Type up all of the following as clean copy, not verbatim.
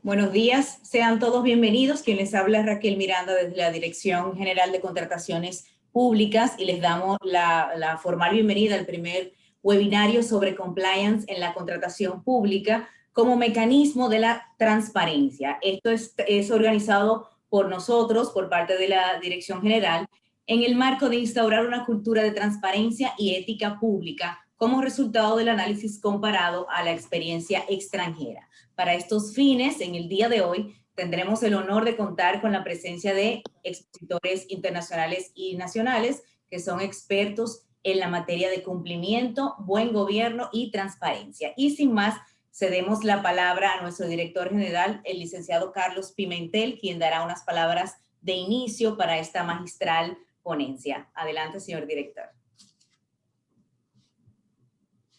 Buenos días, sean todos bienvenidos. Quien les habla es Raquel Miranda desde la Dirección General de Contrataciones Públicas y les damos la formal bienvenida al primer webinario sobre compliance en la contratación pública como mecanismo de la transparencia. Esto es organizado por nosotros, por parte de la Dirección General, en el marco de instaurar una cultura de transparencia y ética pública como resultado del análisis comparado a la experiencia extranjera. Para estos fines, en el día de hoy, tendremos el honor de contar con la presencia de expositores internacionales y nacionales que son expertos en la materia de cumplimiento, buen gobierno y transparencia. Y sin más, cedemos la palabra a nuestro director general, el licenciado Carlos Pimentel, quien dará unas palabras de inicio para esta magistral ponencia. Adelante, señor director.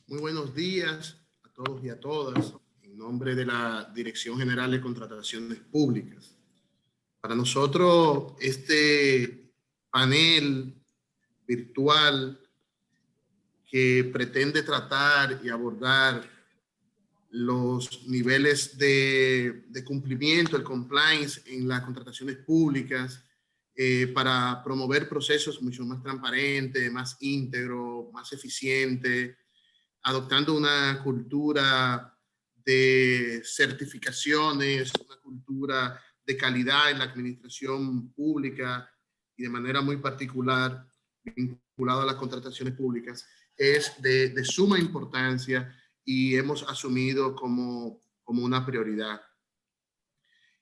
Muy buenos días a todos y a todas, en nombre de la Dirección General de Contrataciones Públicas. Para nosotros, este panel virtual que pretende tratar y abordar los niveles de cumplimiento, el compliance en las contrataciones públicas, para promover procesos mucho más transparentes, más íntegros, más eficientes, adoptando una cultura de certificaciones, una cultura de calidad en la administración pública y de manera muy particular vinculado a las contrataciones públicas, es de suma importancia y hemos asumido como una prioridad.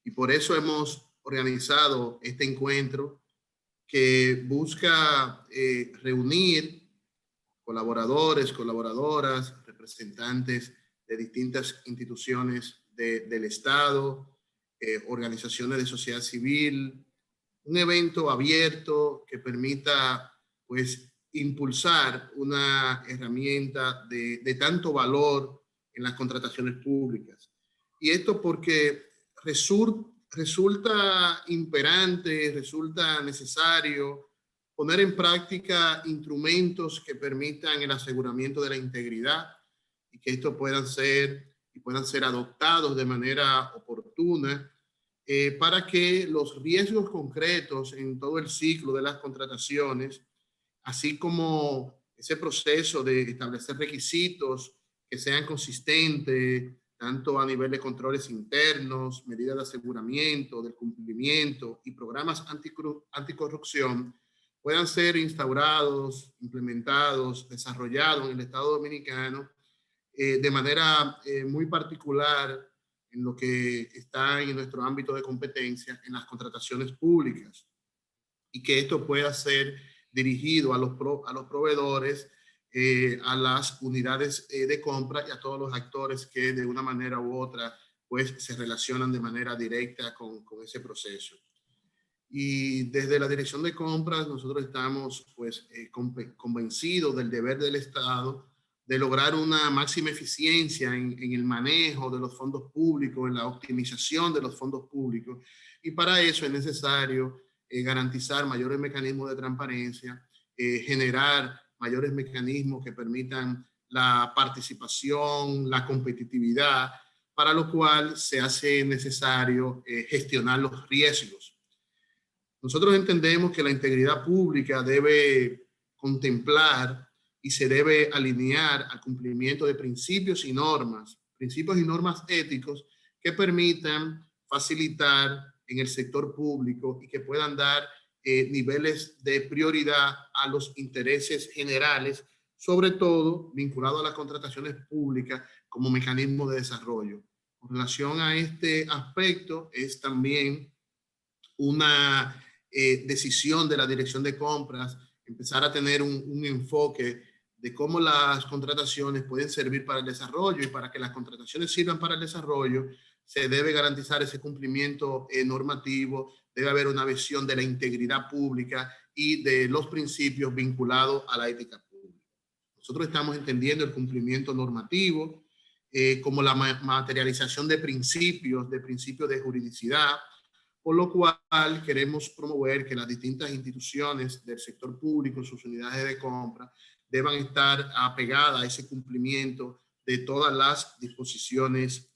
Y por eso hemos organizado este encuentro que busca reunir colaboradores, colaboradoras, representantes de distintas instituciones del Estado, organizaciones de sociedad civil, un evento abierto que permita, pues, impulsar una herramienta de tanto valor en las contrataciones públicas. Y esto porque resulta imperante, resulta necesario poner en práctica instrumentos que permitan el aseguramiento de la integridad y que estos puedan ser adoptados de manera oportuna, para que los riesgos concretos en todo el ciclo de las contrataciones, así como ese proceso de establecer requisitos que sean consistentes, tanto a nivel de controles internos, medidas de aseguramiento, del cumplimiento y programas anticorrupción, puedan ser instaurados, implementados, desarrollados en el Estado Dominicano de manera muy particular en lo que está en nuestro ámbito de competencia, en las contrataciones públicas, y que esto pueda ser dirigido a los proveedores, a las unidades de compra y a todos los actores que de una manera u otra pues se relacionan de manera directa con ese proceso. Y desde la Dirección de Compras nosotros estamos pues convencidos del deber del Estado de lograr una máxima eficiencia en el manejo de los fondos públicos, en la optimización de los fondos públicos, y para eso es necesario garantizar mayores mecanismos de transparencia, generar mayores mecanismos que permitan la participación, la competitividad, para lo cual se hace necesario gestionar los riesgos. Nosotros entendemos que la integridad pública debe contemplar y se debe alinear al cumplimiento de principios y normas éticos que permitan facilitar en el sector público y que puedan dar niveles de prioridad a los intereses generales, sobre todo vinculado a las contrataciones públicas como mecanismo de desarrollo. Con relación a este aspecto, es también una decisión de la Dirección de Compras empezar a tener un enfoque de cómo las contrataciones pueden servir para el desarrollo, y para que las contrataciones sirvan para el desarrollo se debe garantizar ese cumplimiento normativo, debe haber una visión de la integridad pública y de los principios vinculados a la ética pública. Nosotros estamos entendiendo el cumplimiento normativo como la materialización de principios de juridicidad, por lo cual queremos promover que las distintas instituciones del sector público, sus unidades de compra, deban estar apegadas a ese cumplimiento de todas las disposiciones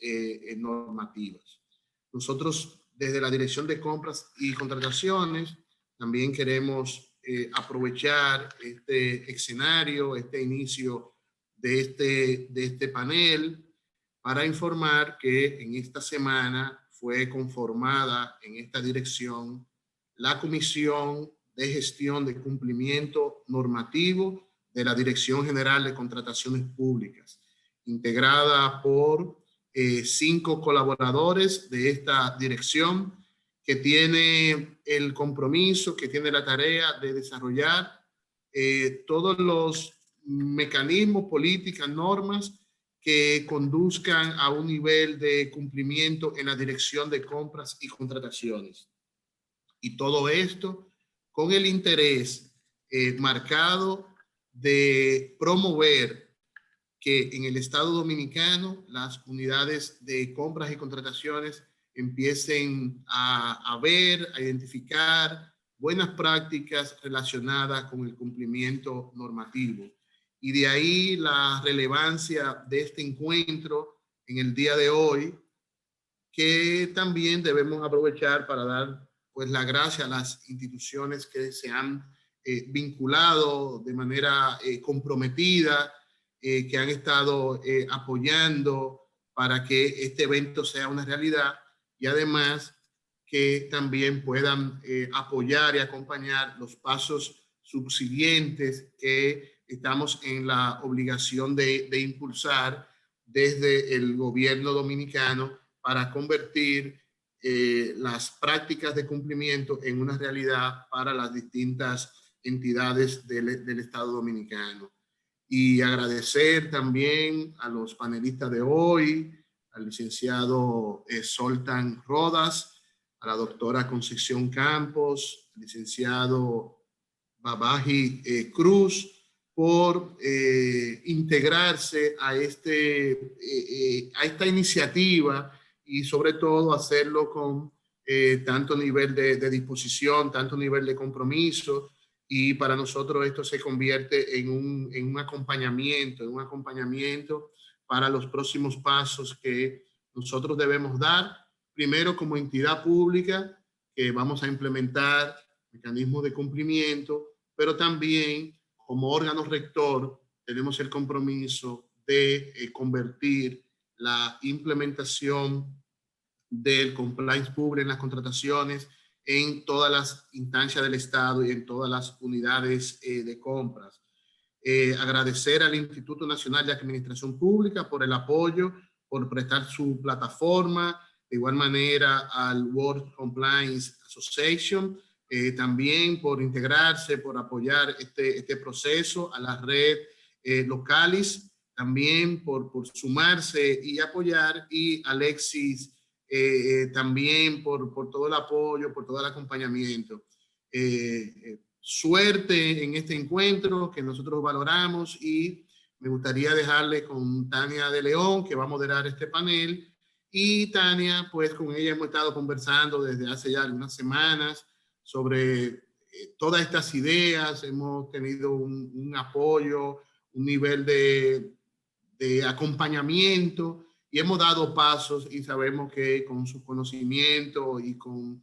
normativas. nosotros desde la Dirección de Compras y Contrataciones también queremos aprovechar este escenario, este inicio de este panel para informar que en esta semana fue conformada en esta dirección la Comisión de Gestión de Cumplimiento Normativo de la Dirección General de Contrataciones Públicas, integrada por 5 colaboradores de esta dirección que tiene el compromiso, que tiene la tarea de desarrollar todos los mecanismos, políticas, normas que conduzcan a un nivel de cumplimiento en la dirección de compras y contrataciones. Y todo esto con el interés marcado de promover que en el Estado Dominicano las unidades de compras y contrataciones empiecen a ver, a identificar buenas prácticas relacionadas con el cumplimiento normativo. Y de ahí la relevancia de este encuentro en el día de hoy, que también debemos aprovechar para dar pues la gracia a las instituciones que se han vinculado de manera comprometida, que han estado apoyando para que este evento sea una realidad, y además que también puedan apoyar y acompañar los pasos subsiguientes que estamos en la obligación de impulsar desde el gobierno dominicano para convertir las prácticas de cumplimiento en una realidad para las distintas entidades del Estado Dominicano. Y agradecer también a los panelistas de hoy, al licenciado Zoltán Rodas, a la doctora Concepción Campos, al licenciado Babaji Cruz, por integrarse a esta iniciativa y sobre todo hacerlo con tanto nivel de disposición, tanto nivel de compromiso, y para nosotros esto se convierte en un acompañamiento para los próximos pasos que nosotros debemos dar, primero como entidad pública, que vamos a implementar mecanismos de cumplimiento, pero también como órgano rector tenemos el compromiso de convertir la implementación del compliance público en las contrataciones en todas las instancias del Estado y en todas las unidades de compras. Agradecer al Instituto Nacional de Administración Pública por el apoyo, por prestar su plataforma, de igual manera al World Compliance Association, también por integrarse, por apoyar este proceso, a la red Localis, también por sumarse y apoyar, y Alexis también por todo el apoyo, por todo el acompañamiento. Suerte en este encuentro que nosotros valoramos, y me gustaría dejarle con Tania de León, que va a moderar este panel. Y Tania, pues con ella hemos estado conversando desde hace ya algunas semanas sobre todas estas ideas, hemos tenido un apoyo, un nivel de acompañamiento, y hemos dado pasos, y sabemos que con su conocimiento y con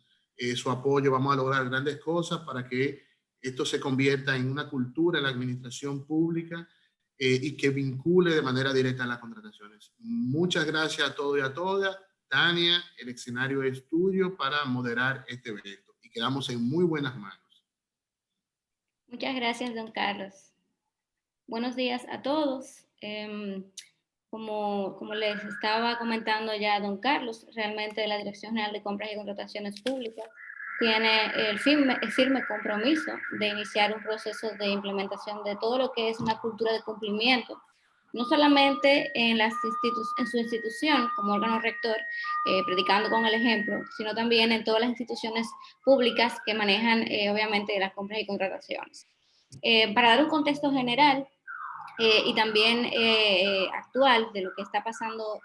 su apoyo vamos a lograr grandes cosas para que esto se convierta en una cultura en la administración pública y que vincule de manera directa a las contrataciones. Muchas gracias a todos y a todas. Tania, el escenario es tuyo para moderar este evento y quedamos en muy buenas manos. Muchas gracias, don Carlos. Buenos días a todos. Como les estaba comentando ya don Carlos, realmente la Dirección General de Compras y Contrataciones Públicas tiene el firme compromiso de iniciar un proceso de implementación de todo lo que es una cultura de cumplimiento, no solamente en su institución como órgano rector, predicando con el ejemplo, sino también en todas las instituciones públicas que manejan obviamente las compras y contrataciones. Para dar un contexto general, y también actual de lo que está pasando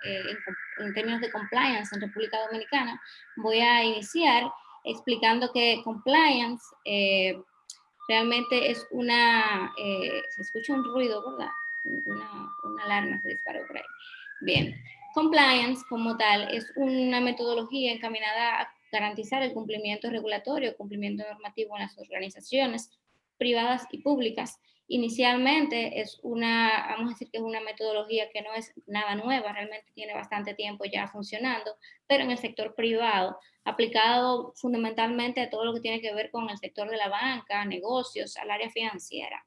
en términos de compliance en República Dominicana, voy a iniciar explicando que compliance realmente es se escucha un ruido, ¿verdad? Una alarma se disparó por ahí. Bien, compliance como tal es una metodología encaminada a garantizar el cumplimiento regulatorio, cumplimiento normativo en las organizaciones privadas y públicas. Inicialmente es vamos a decir que es una metodología que no es nada nueva, realmente tiene bastante tiempo ya funcionando, pero en el sector privado, aplicado fundamentalmente a todo lo que tiene que ver con el sector de la banca, negocios, al área financiera.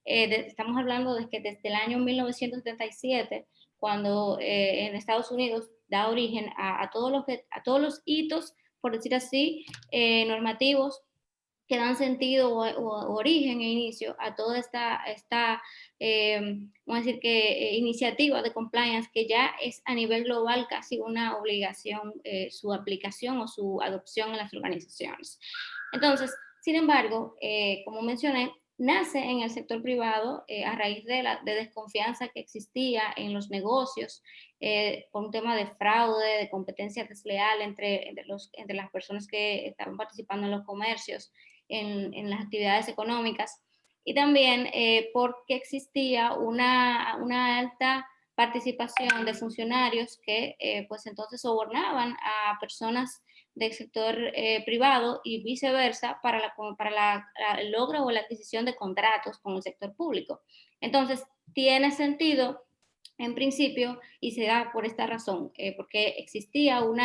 Estamos hablando de que desde el año 1977, cuando en Estados Unidos da origen a todos los hitos, por decir así, normativos que dan sentido o origen e inicio a toda esta vamos a decir que iniciativa de compliance que ya es a nivel global casi una obligación su aplicación o su adopción en las organizaciones. Entonces, sin embargo, como mencioné, nace en el sector privado a raíz de desconfianza que existía en los negocios por un tema de fraude, de competencia desleal entre las personas que estaban participando en los comercios, en las actividades económicas, y también porque existía una alta participación de funcionarios que pues entonces sobornaban a personas del sector privado y viceversa para el logro o la adquisición de contratos con el sector público. Entonces, tiene sentido en principio y se da por esta razón, porque existía un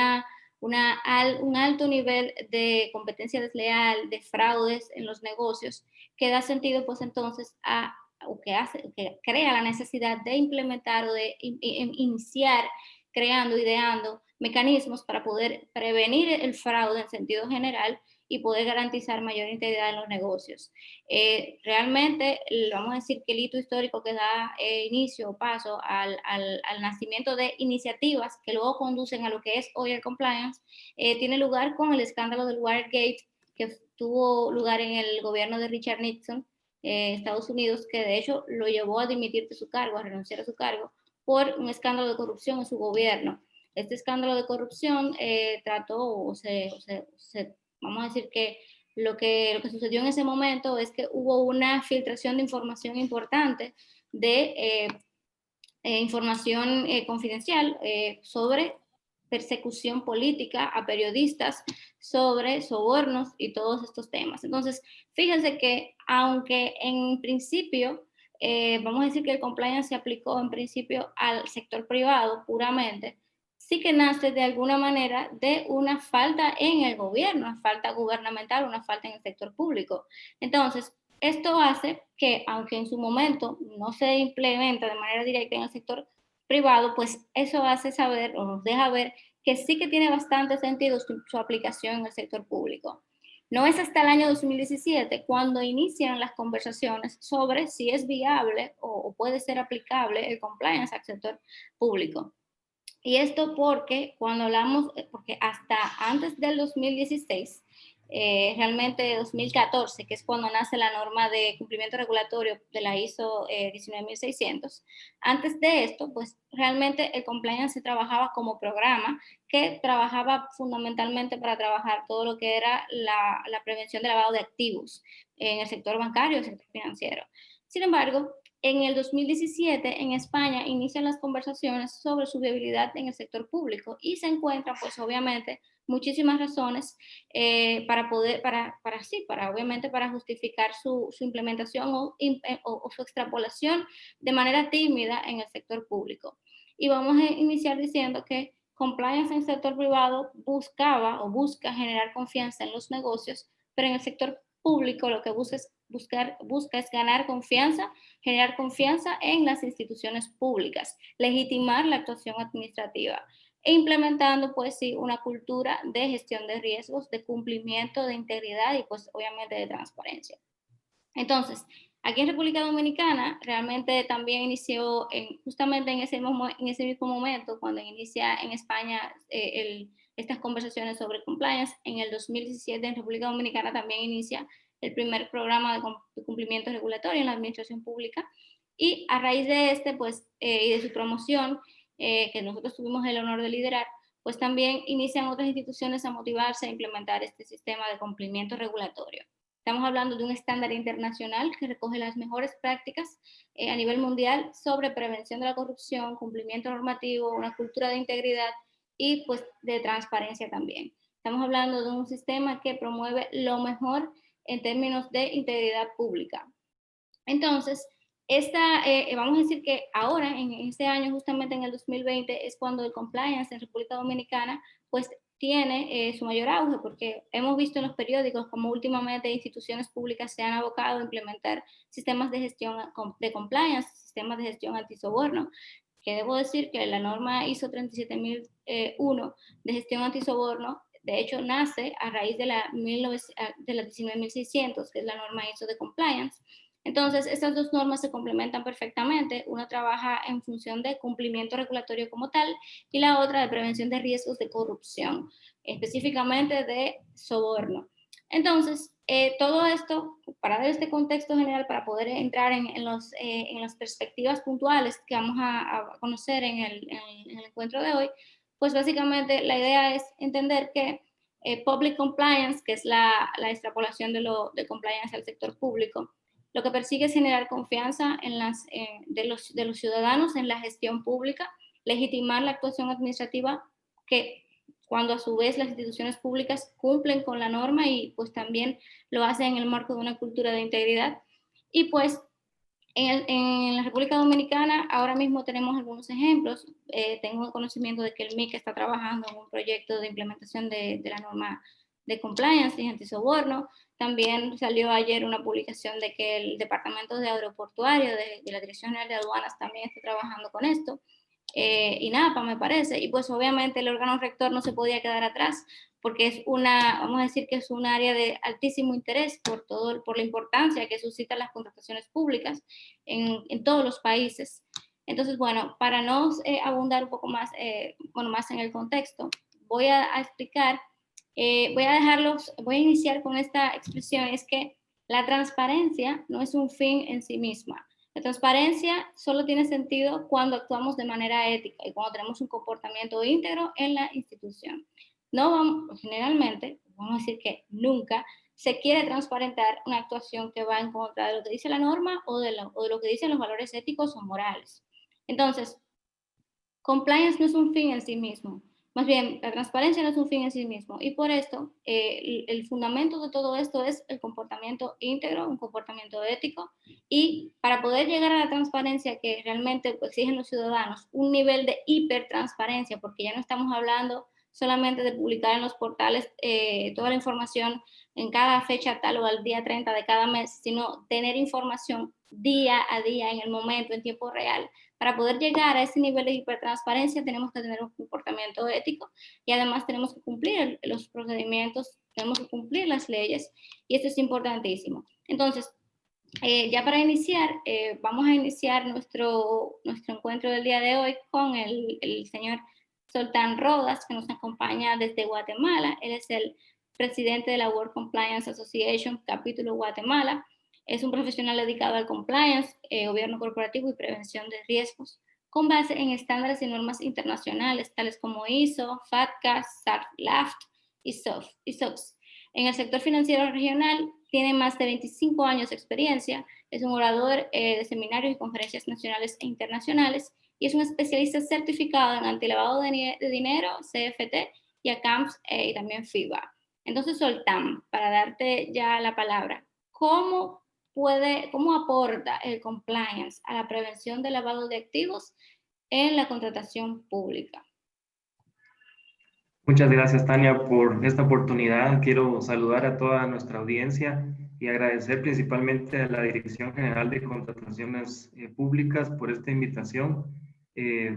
alto nivel de competencia desleal, de fraudes en los negocios, que da sentido pues entonces que crea la necesidad de implementar o de iniciar creando, ideando mecanismos para poder prevenir el fraude en sentido general y poder garantizar mayor integridad en los negocios. Realmente, vamos a decir que el hito histórico que da inicio o paso al nacimiento de iniciativas que luego conducen a lo que es hoy el compliance, tiene lugar con el escándalo del Watergate, que tuvo lugar en el gobierno de Richard Nixon, Estados Unidos, que de hecho lo llevó a dimitir de su cargo, a renunciar a su cargo, por un escándalo de corrupción en su gobierno. Este escándalo de corrupción vamos a decir que lo que sucedió en ese momento es que hubo una filtración de información importante, de información confidencial sobre persecución política a periodistas, sobre sobornos y todos estos temas. Entonces, fíjense que aunque en principio, vamos a decir que el compliance se aplicó en principio al sector privado puramente, sí que nace de alguna manera de una falta en el gobierno, una falta gubernamental, una falta en el sector público. Entonces, esto hace que, aunque en su momento no se implementa de manera directa en el sector privado, pues eso hace saber o nos deja ver que sí que tiene bastante sentido su aplicación en el sector público. No es hasta el año 2017 cuando inician las conversaciones sobre si es viable o puede ser aplicable el compliance al sector público. Y esto porque cuando hablamos, porque hasta antes del 2016, realmente 2014, que es cuando nace la norma de cumplimiento regulatorio de la ISO 19600, antes de esto, pues realmente el compliance se trabajaba como programa que trabajaba fundamentalmente para trabajar todo lo que era la prevención de lavado de activos en el sector bancario y el sector financiero. Sin embargo, en el 2017 en España inician las conversaciones sobre su viabilidad en el sector público y se encuentran pues obviamente muchísimas razones obviamente para justificar su implementación o su extrapolación de manera tímida en el sector público. Y vamos a iniciar diciendo que compliance en el sector privado busca generar confianza en los negocios, pero en el sector público lo que busca es ganar confianza, generar confianza en las instituciones públicas, legitimar la actuación administrativa e implementando pues sí una cultura de gestión de riesgos, de cumplimiento, de integridad y pues obviamente de transparencia. Entonces, aquí en República Dominicana realmente también inició justamente en ese mismo momento cuando inicia en España estas conversaciones sobre compliance. En el 2017 en República Dominicana también inicia el primer programa de cumplimiento regulatorio en la administración pública, y a raíz de pues, y de su promoción, que nosotros tuvimos el honor de liderar, pues también inician otras instituciones a motivarse a implementar este sistema de cumplimiento regulatorio. Estamos hablando de un estándar internacional que recoge las mejores prácticas a nivel mundial sobre prevención de la corrupción, cumplimiento normativo, una cultura de integridad y pues de transparencia también. Estamos hablando de un sistema que promueve lo mejor en términos de integridad pública. Entonces, vamos a decir que ahora, en este año, justamente en el 2020, es cuando el compliance en República Dominicana pues tiene su mayor auge, porque hemos visto en los periódicos como últimamente instituciones públicas se han abocado a implementar sistemas de gestión de compliance, sistemas de gestión antisoborno, que debo decir que la norma ISO 37001 de gestión antisoborno, de hecho, nace a raíz de la 19600, que es la norma ISO de compliance. Entonces, estas dos normas se complementan perfectamente. Una trabaja en función de cumplimiento regulatorio como tal y la otra de prevención de riesgos de corrupción, específicamente de soborno. Entonces, todo esto, para dar este contexto general, para poder entrar en las perspectivas puntuales que vamos a conocer en el encuentro de hoy, pues básicamente la idea es entender que public compliance, que es la extrapolación de compliance al sector público, lo que persigue es generar confianza de los ciudadanos en la gestión pública, legitimar la actuación administrativa, que cuando a su vez las instituciones públicas cumplen con la norma y pues también lo hacen en el marco de una cultura de integridad. Y pues en la República Dominicana ahora mismo tenemos algunos ejemplos. Tengo conocimiento de que el MIC está trabajando en un proyecto de implementación de la norma de compliance y antisoborno. También salió ayer una publicación de que el Departamento de Aeroportuario de la Dirección General de Aduanas también está trabajando con esto. INAPA me parece, y pues obviamente el órgano rector no se podía quedar atrás porque es vamos a decir que es un área de altísimo interés por la importancia que suscitan las contrataciones públicas en todos los países. Entonces, bueno, para no abundar un poco más, más en el contexto, voy a explicar, voy a iniciar con esta expresión, es que la transparencia no es un fin en sí misma. La transparencia solo tiene sentido cuando actuamos de manera ética y cuando tenemos un comportamiento íntegro en la institución. Generalmente, vamos a decir que nunca, se quiere transparentar una actuación que va en contra de lo que dice la norma o de lo que dicen los valores éticos o morales. Entonces, compliance no es un fin en sí mismo. Más bien, la transparencia no es un fin en sí mismo. Y por esto, el fundamento de todo esto es el comportamiento íntegro, un comportamiento ético. Y para poder llegar a la transparencia que realmente exigen los ciudadanos, un nivel de hipertransparencia, porque ya no estamos hablando solamente de publicar en los portales toda la información en cada fecha tal o al día 30 de cada mes, sino tener información día a día, en el momento, en tiempo real. Para poder llegar a ese nivel de hipertransparencia tenemos que tener un comportamiento ético y además tenemos que cumplir los procedimientos, tenemos que cumplir las leyes y esto es importantísimo. Entonces, ya para iniciar, vamos a iniciar nuestro encuentro del día de hoy con el señor Zoltán Rodas, que nos acompaña desde Guatemala. Él es el presidente de la World Compliance Association, capítulo Guatemala. Es un profesional dedicado al compliance, gobierno corporativo y prevención de riesgos, con base en estándares y normas internacionales, tales como ISO, FATCA, SAFT y SOX. En el sector financiero regional tiene más de 25 años de experiencia, es un orador de seminarios y conferencias nacionales e internacionales y es un especialista certificado en antilavado de dinero, CFT y ACAMS y también FIBA. Entonces, Zoltán, para darte ya la palabra, ¿cómo aporta el compliance a la prevención del lavado de activos en la contratación pública? Muchas gracias, Tania, por esta oportunidad. Quiero saludar a toda nuestra audiencia y agradecer principalmente a la Dirección General de Contrataciones Públicas por esta invitación.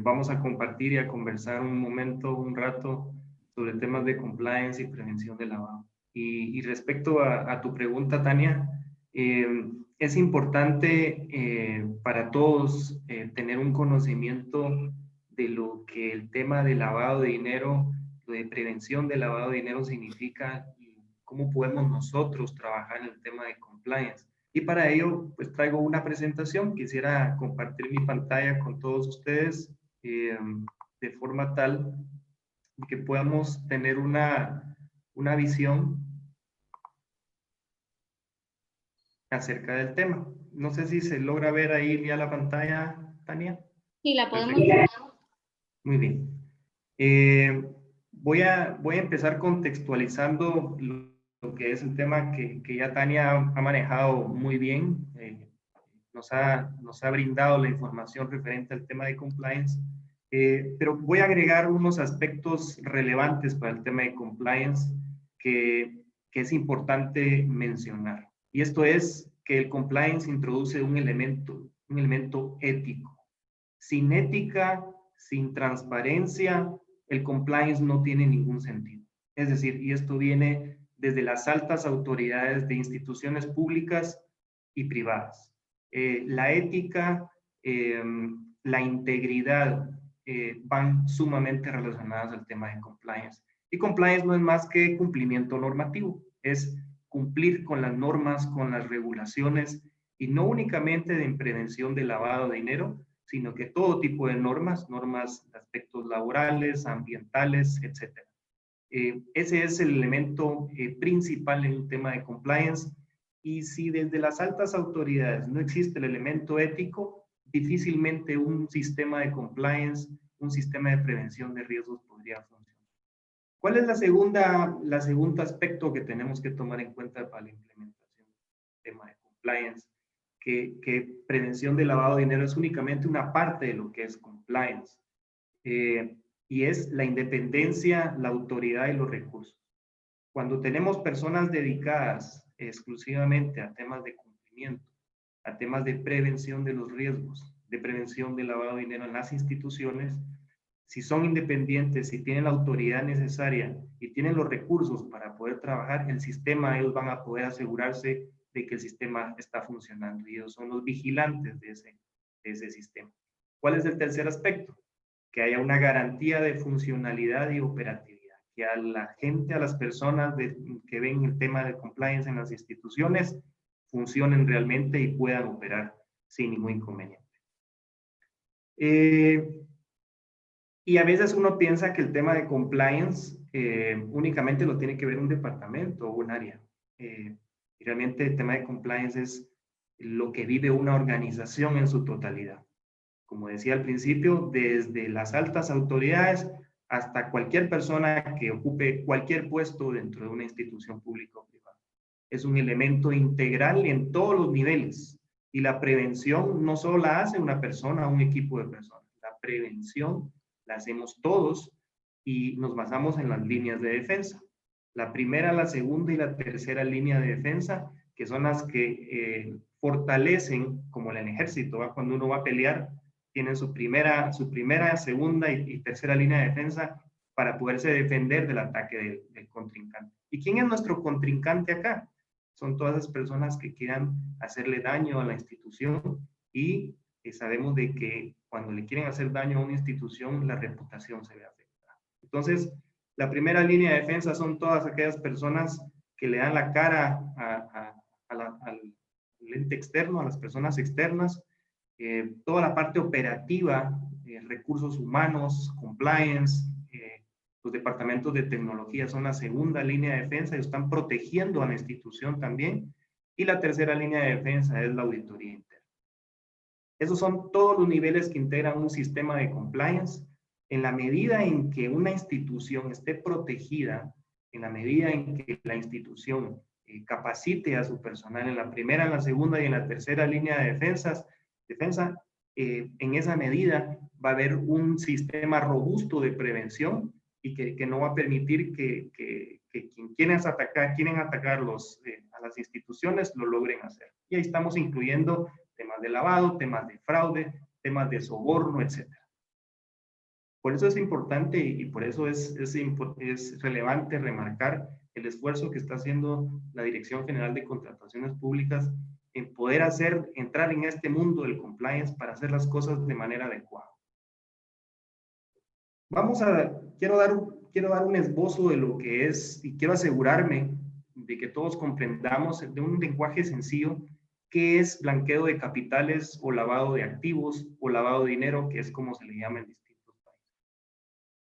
Vamos a compartir y a conversar un rato sobre temas de compliance y prevención del lavado. Y respecto a tu pregunta, Tania, es importante para todos tener un conocimiento de lo que el tema de lavado de dinero, de prevención del lavado de dinero significa y cómo podemos nosotros trabajar en el tema de compliance. Y para ello, pues traigo una presentación. Quisiera compartir mi pantalla con todos ustedes de forma tal que podamos tener una visión acerca del tema. No sé si se logra ver ahí ya la pantalla, Tania. Sí, la podemos Perfecto. ver. Muy bien. Voy a empezar contextualizando lo que es el tema que ya Tania ha manejado muy bien. Nos ha brindado la información referente al tema de compliance, pero voy a agregar unos aspectos relevantes para el tema de compliance que es importante mencionar. Y esto es que el compliance introduce un elemento ético. Sin ética, sin transparencia, el compliance no tiene ningún sentido. Es decir, y esto viene desde las altas autoridades de instituciones públicas y privadas. La ética, la integridad van sumamente relacionadas al tema de compliance. Y compliance no es más que cumplimiento normativo, es cumplir con las normas, con las regulaciones, y no únicamente en prevención de lavado de dinero, sino que todo tipo de normas de aspectos laborales, ambientales, etc. Ese es el elemento principal en un tema de compliance. Y si desde las altas autoridades no existe el elemento ético, difícilmente un sistema de compliance, un sistema de prevención de riesgos podría funcionar. ¿Cuál es la segundo aspecto que tenemos que tomar en cuenta para la implementación del tema de compliance? Que prevención de lavado de dinero es únicamente una parte de lo que es compliance. Y es la independencia, la autoridad y los recursos. Cuando tenemos personas dedicadas exclusivamente a temas de cumplimiento, a temas de prevención de los riesgos, de prevención del lavado de dinero en las instituciones, si son independientes, si tienen la autoridad necesaria y tienen los recursos para poder trabajar, el sistema, ellos van a poder asegurarse de que el sistema está funcionando, y ellos son los vigilantes de ese sistema. ¿Cuál es el tercer aspecto? Que haya una garantía de funcionalidad y operatividad, que a la gente, a las personas que ven el tema de compliance en las instituciones, funcionen realmente y puedan operar sin ningún inconveniente. Y a veces uno piensa que el tema de compliance únicamente lo tiene que ver un departamento o un área. Y realmente el tema de compliance es lo que vive una organización en su totalidad. Como decía al principio, desde las altas autoridades hasta cualquier persona que ocupe cualquier puesto dentro de una institución pública o privada. Es un elemento integral en todos los niveles. Y la prevención no solo la hace una persona o un equipo de personas. La prevención la hacemos todos y nos basamos en las líneas de defensa. La primera, la segunda y la tercera línea de defensa, que son las que fortalecen, como en el ejército, ¿va? Cuando uno va a pelear, tienen su primera, segunda y tercera línea de defensa para poderse defender del ataque del contrincante. ¿Y quién es nuestro contrincante acá? Son todas las personas que quieran hacerle daño a la institución, y sabemos de que cuando le quieren hacer daño a una institución, la reputación se ve afectada. Entonces, la primera línea de defensa son todas aquellas personas que le dan la cara al ente externo, a las personas externas, toda la parte operativa, recursos humanos, compliance, los departamentos de tecnología son la segunda línea de defensa y están protegiendo a la institución también. Y la tercera línea de defensa es la auditoría interna. Esos son todos los niveles que integran un sistema de compliance. En la medida en que una institución esté protegida, en la medida en que la institución capacite a su personal en la primera, en la segunda y en la tercera línea de defensa, en esa medida va a haber un sistema robusto de prevención y que no va a permitir que quien quieren atacar a las instituciones lo logren hacer. Y ahí estamos incluyendo temas de lavado, temas de fraude, temas de soborno, etc. Por eso es importante y por eso es relevante remarcar el esfuerzo que está haciendo la Dirección General de Contrataciones Públicas en poder entrar en este mundo del compliance para hacer las cosas de manera adecuada. Quiero dar un esbozo de lo que es, y quiero asegurarme de que todos comprendamos de un lenguaje sencillo qué es blanqueo de capitales o lavado de activos o lavado de dinero, que es como se le llama en distintos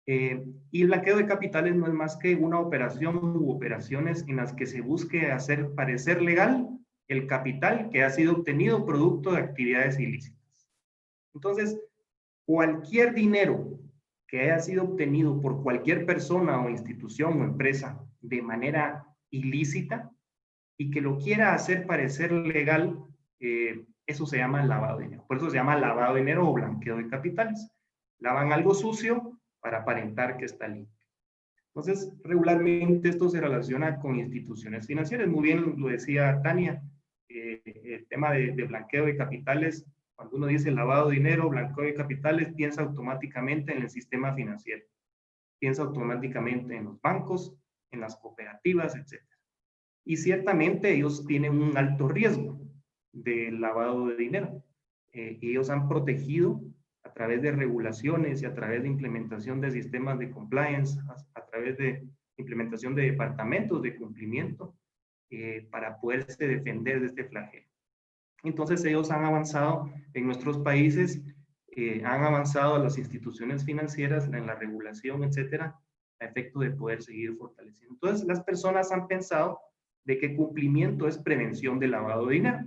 países. Y el blanqueo de capitales no es más que una operación u operaciones en las que se busque hacer parecer legal el capital que ha sido obtenido producto de actividades ilícitas. Entonces, cualquier dinero que haya sido obtenido por cualquier persona o institución o empresa de manera ilícita y que lo quiera hacer parecer legal, eso se llama lavado de dinero. Por eso se llama lavado de dinero o blanqueo de capitales. Lavan algo sucio para aparentar que está limpio. Entonces, regularmente esto se relaciona con instituciones financieras. Muy bien lo decía Tania, el tema de blanqueo de capitales. Cuando uno dice lavado de dinero, blanqueo de capitales, piensa automáticamente en el sistema financiero. Piensa automáticamente en los bancos, en las cooperativas, etc. Y ciertamente ellos tienen un alto riesgo de lavado de dinero. Ellos han protegido a través de regulaciones y a través de implementación de sistemas de compliance, a través de implementación de departamentos de cumplimiento para poderse defender de este flagelo. Entonces ellos han avanzado en nuestros países, han avanzado a las instituciones financieras en la regulación, etcétera, a efecto de poder seguir fortaleciendo. Entonces las personas han pensado de que cumplimiento es prevención de lavado de dinero.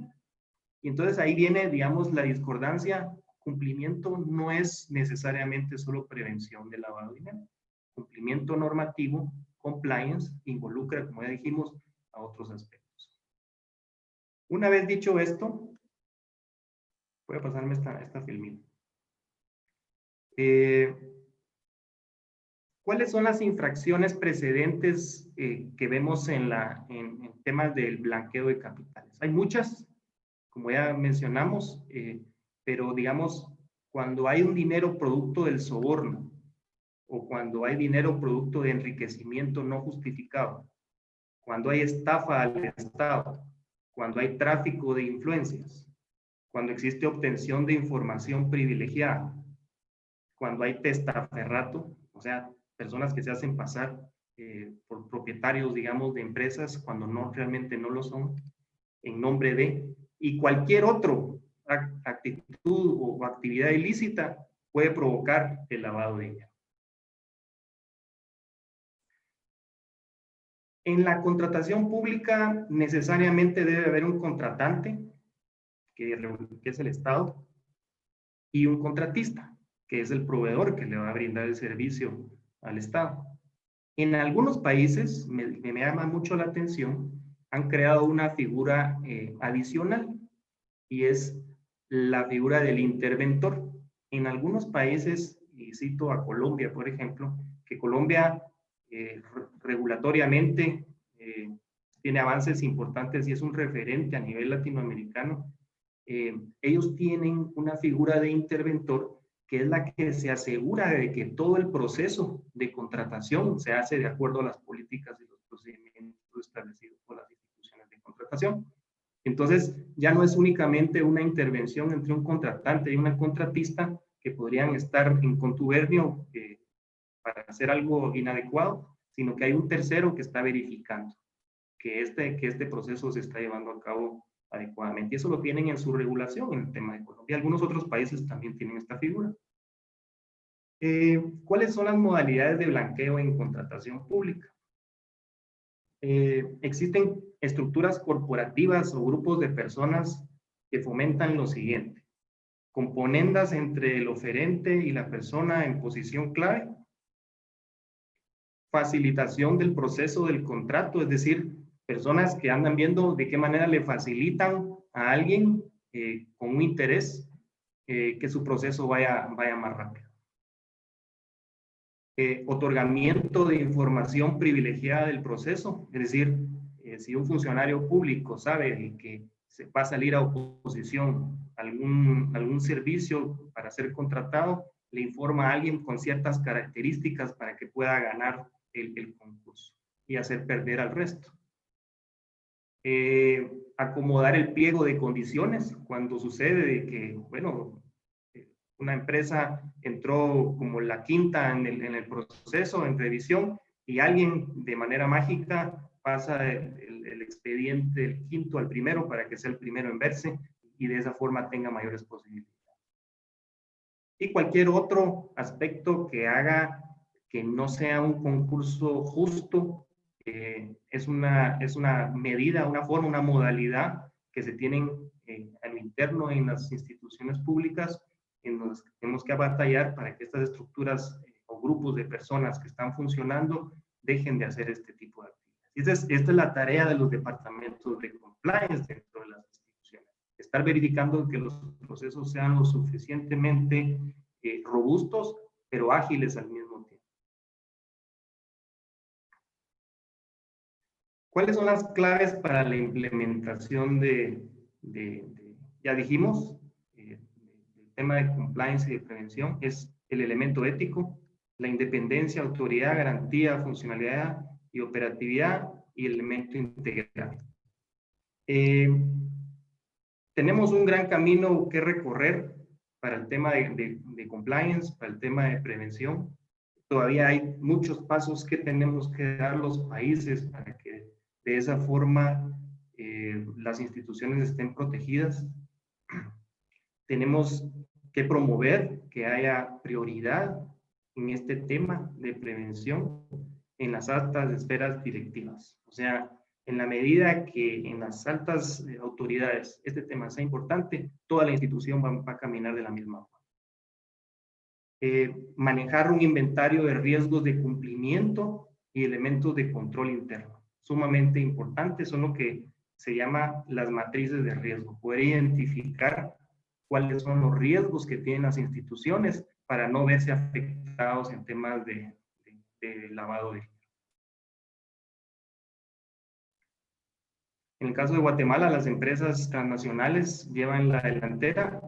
Y entonces ahí viene, digamos, la discordancia. Cumplimiento no es necesariamente solo prevención de lavado de dinero. Cumplimiento normativo, compliance, involucra, como ya dijimos, a otros aspectos. Una vez dicho esto, voy a pasarme esta filmina. ¿Cuáles son las infracciones precedentes que vemos en temas del blanqueo de capitales? Hay muchas, como ya mencionamos, pero digamos, cuando hay un dinero producto del soborno o cuando hay dinero producto de enriquecimiento no justificado, cuando hay estafa al Estado, cuando hay tráfico de influencias, cuando existe obtención de información privilegiada, cuando hay testaferrato, o sea, personas que se hacen pasar por propietarios, digamos, de empresas cuando realmente no lo son, en nombre de, y cualquier otro actitud o actividad ilícita puede provocar el lavado de dinero. En la contratación pública necesariamente debe haber un contratante, que es el Estado, y un contratista, que es el proveedor que le va a brindar el servicio al Estado. En algunos países, me llama mucho la atención, han creado una figura adicional, y es la figura del interventor. En algunos países, y cito a Colombia, por ejemplo, que Colombia regulatoriamente tiene avances importantes y es un referente a nivel latinoamericano. Ellos tienen una figura de interventor que es la que se asegura de que todo el proceso de contratación se hace de acuerdo a las políticas y los procedimientos establecidos por las instituciones de contratación. Entonces, ya no es únicamente una intervención entre un contratante y una contratista que podrían estar en contubernio para hacer algo inadecuado, sino que hay un tercero que está verificando que este proceso se está llevando a cabo adecuadamente. Y eso lo tienen en su regulación en el tema de Colombia. Algunos otros países también tienen esta figura. ¿Cuáles son las modalidades de blanqueo en contratación pública? Existen estructuras corporativas o grupos de personas que fomentan lo siguiente: componendas entre el oferente y la persona en posición clave, facilitación del proceso del contrato, es decir, personas que andan viendo de qué manera le facilitan a alguien con un interés que su proceso vaya más rápido. Otorgamiento de información privilegiada del proceso, es decir, si un funcionario público sabe que se va a salir a oposición algún servicio para ser contratado, le informa a alguien con ciertas características para que pueda ganar el concurso y hacer perder al resto. Acomodar el pliego de condiciones cuando sucede de que, bueno, una empresa entró como la quinta en el proceso, en revisión, y alguien de manera mágica pasa el expediente del quinto al primero para que sea el primero en verse y de esa forma tenga mayores posibilidades. Y cualquier otro aspecto que haga que no sea un concurso justo, es una medida, una forma, una modalidad que se tienen a lo interno en las instituciones públicas, en los que tenemos que batallar para que estas estructuras o grupos de personas que están funcionando dejen de hacer este tipo de actividades. Esta es la tarea de los departamentos de compliance dentro de las instituciones. Estar verificando que los procesos sean lo suficientemente robustos, pero ágiles al mismo tiempo. ¿Cuáles son las claves para la implementación ya dijimos, el tema de compliance y de prevención es el elemento ético, la independencia, autoridad, garantía, funcionalidad y operatividad y el elemento integral. Tenemos un gran camino que recorrer para el tema de compliance, para el tema de prevención. Todavía hay muchos pasos que tenemos que dar los países para que de esa forma las instituciones estén protegidas. Tenemos que promover que haya prioridad en este tema de prevención en las altas esferas directivas. O sea, en la medida que en las altas autoridades este tema sea importante, toda la institución va a caminar de la misma forma. Manejar un inventario de riesgos de cumplimiento y elementos de control interno. Sumamente importantes, son lo que se llama las matrices de riesgo. Poder identificar cuáles son los riesgos que tienen las instituciones para no verse afectados en temas de lavado de dinero. En el caso de Guatemala, las empresas transnacionales llevan la delantera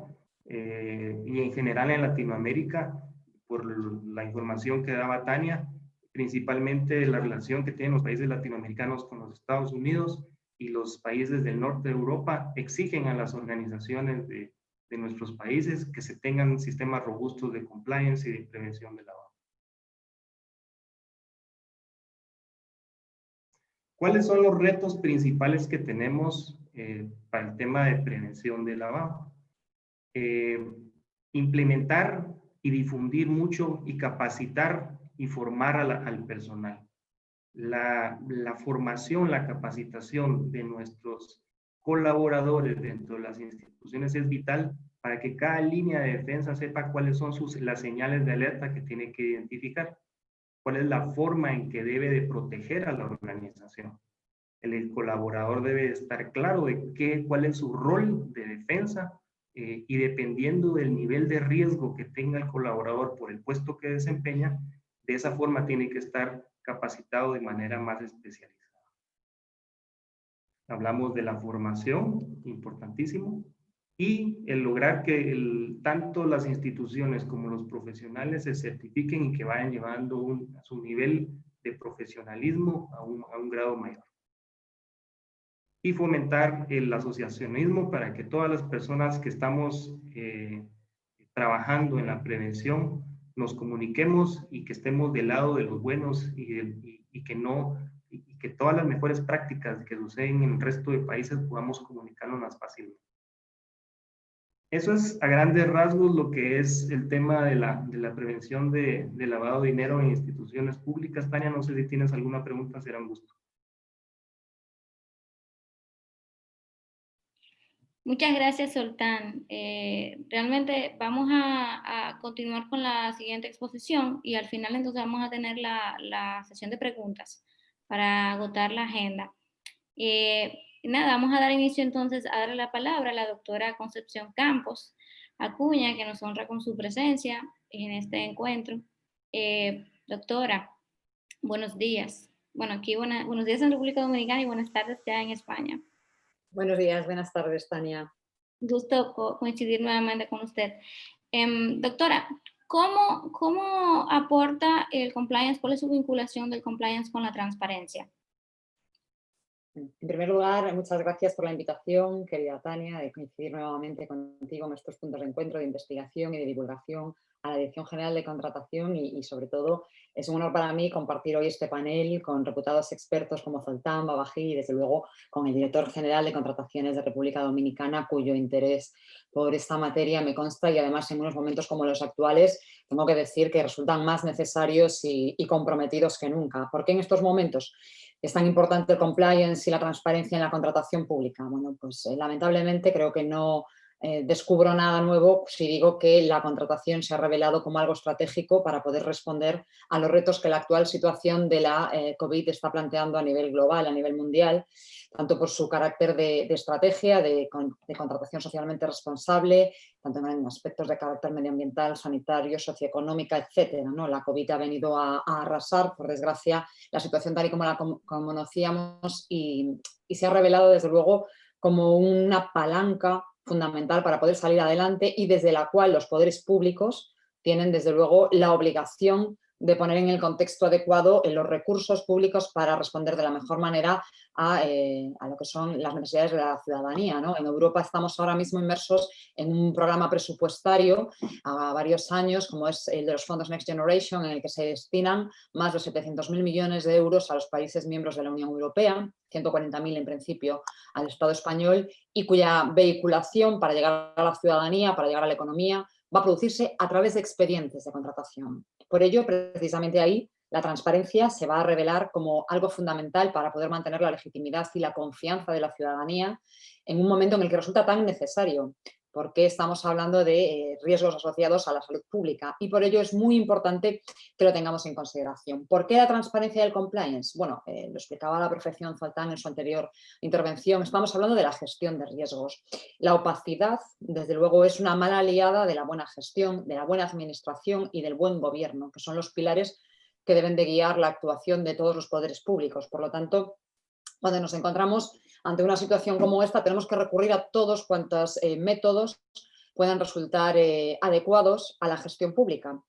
y en general en Latinoamérica, por la información que daba Tania, principalmente la relación que tienen los países latinoamericanos con los Estados Unidos y los países del norte de Europa exigen a las organizaciones de nuestros países que se tengan sistemas robustos de compliance y de prevención de lavado. ¿Cuáles son los retos principales que tenemos para el tema de prevención de lavado? Implementar y difundir mucho y capacitar y formar al personal. La formación, la capacitación de nuestros colaboradores dentro de las instituciones es vital para que cada línea de defensa sepa cuáles son las señales de alerta que tiene que identificar, cuál es la forma en que debe de proteger a la organización. El colaborador debe estar claro de cuál es su rol de defensa y dependiendo del nivel de riesgo que tenga el colaborador por el puesto que desempeña, de esa forma tiene que estar capacitado de manera más especializada. Hablamos de la formación, importantísimo, y el lograr que tanto las instituciones como los profesionales se certifiquen y que vayan llevando su nivel de profesionalismo a un grado mayor. Y fomentar el asociacionismo para que todas las personas que estamos trabajando en la prevención nos comuniquemos y que estemos del lado de los buenos y que todas las mejores prácticas que suceden en el resto de países podamos comunicarnos más fácilmente. Eso es a grandes rasgos lo que es el tema de la prevención de lavado de dinero en instituciones públicas. Tania, no sé si tienes alguna pregunta, será un gusto. Muchas gracias, Soltán. Realmente vamos a continuar con la siguiente exposición y al final entonces vamos a tener la sesión de preguntas para agotar la agenda. Nada, vamos a dar inicio entonces a darle la palabra a la doctora Concepción Campos Acuña, que nos honra con su presencia en este encuentro. Doctora, buenos días. Bueno, aquí buenos días en República Dominicana y buenas tardes ya en España. Buenos días, buenas tardes, Tania. Gusto coincidir nuevamente con usted. Doctora, ¿cómo aporta el compliance? ¿Cuál es su vinculación del compliance con la transparencia? En primer lugar, muchas gracias por la invitación, querida Tania, de coincidir nuevamente contigo en estos puntos de encuentro de investigación y de divulgación a la Dirección General de Contratación y sobre todo es un honor para mí compartir hoy este panel con reputados expertos como Zoltán Babaji y desde luego con el Director General de Contrataciones de República Dominicana, cuyo interés por esta materia me consta y además en unos momentos como los actuales tengo que decir que resultan más necesarios y comprometidos que nunca. ¿Por qué en estos momentos? ¿Es tan importante el compliance y la transparencia en la contratación pública? Bueno, pues lamentablemente creo que no descubro nada nuevo si digo que la contratación se ha revelado como algo estratégico para poder responder a los retos que la actual situación de la COVID está planteando a nivel global, a nivel mundial, tanto por su carácter de estrategia, de contratación socialmente responsable, tanto en aspectos de carácter medioambiental, sanitario, socioeconómica, etcétera, ¿no? La COVID ha venido a arrasar, por desgracia, la situación tal y como la conocíamos y se ha revelado, desde luego, como una palanca fundamental para poder salir adelante y desde la cual los poderes públicos tienen, desde luego, la obligación de poner en el contexto adecuado los recursos públicos para responder de la mejor manera a lo que son las necesidades de la ciudadanía, ¿no? En Europa estamos ahora mismo inmersos en un programa presupuestario a varios años, como es el de los fondos Next Generation, en el que se destinan más de 700.000 millones de euros a los países miembros de la Unión Europea, 140.000 en principio al Estado español, y cuya vehiculación para llegar a la ciudadanía, para llegar a la economía, va a producirse a través de expedientes de contratación. Por ello, precisamente ahí, la transparencia se va a revelar como algo fundamental para poder mantener la legitimidad y la confianza de la ciudadanía en un momento en el que resulta tan necesario, porque estamos hablando de riesgos asociados a la salud pública y por ello es muy importante que lo tengamos en consideración. ¿Por qué la transparencia del compliance? Bueno, lo explicaba a la perfección Zoltán en su anterior intervención. Estamos hablando de la gestión de riesgos. La opacidad, desde luego, es una mala aliada de la buena gestión, de la buena administración y del buen gobierno, que son los pilares que deben de guiar la actuación de todos los poderes públicos. Por lo tanto, cuando nos encontramos ante una situación como esta, tenemos que recurrir a todos cuantos métodos puedan resultar adecuados a la gestión pública.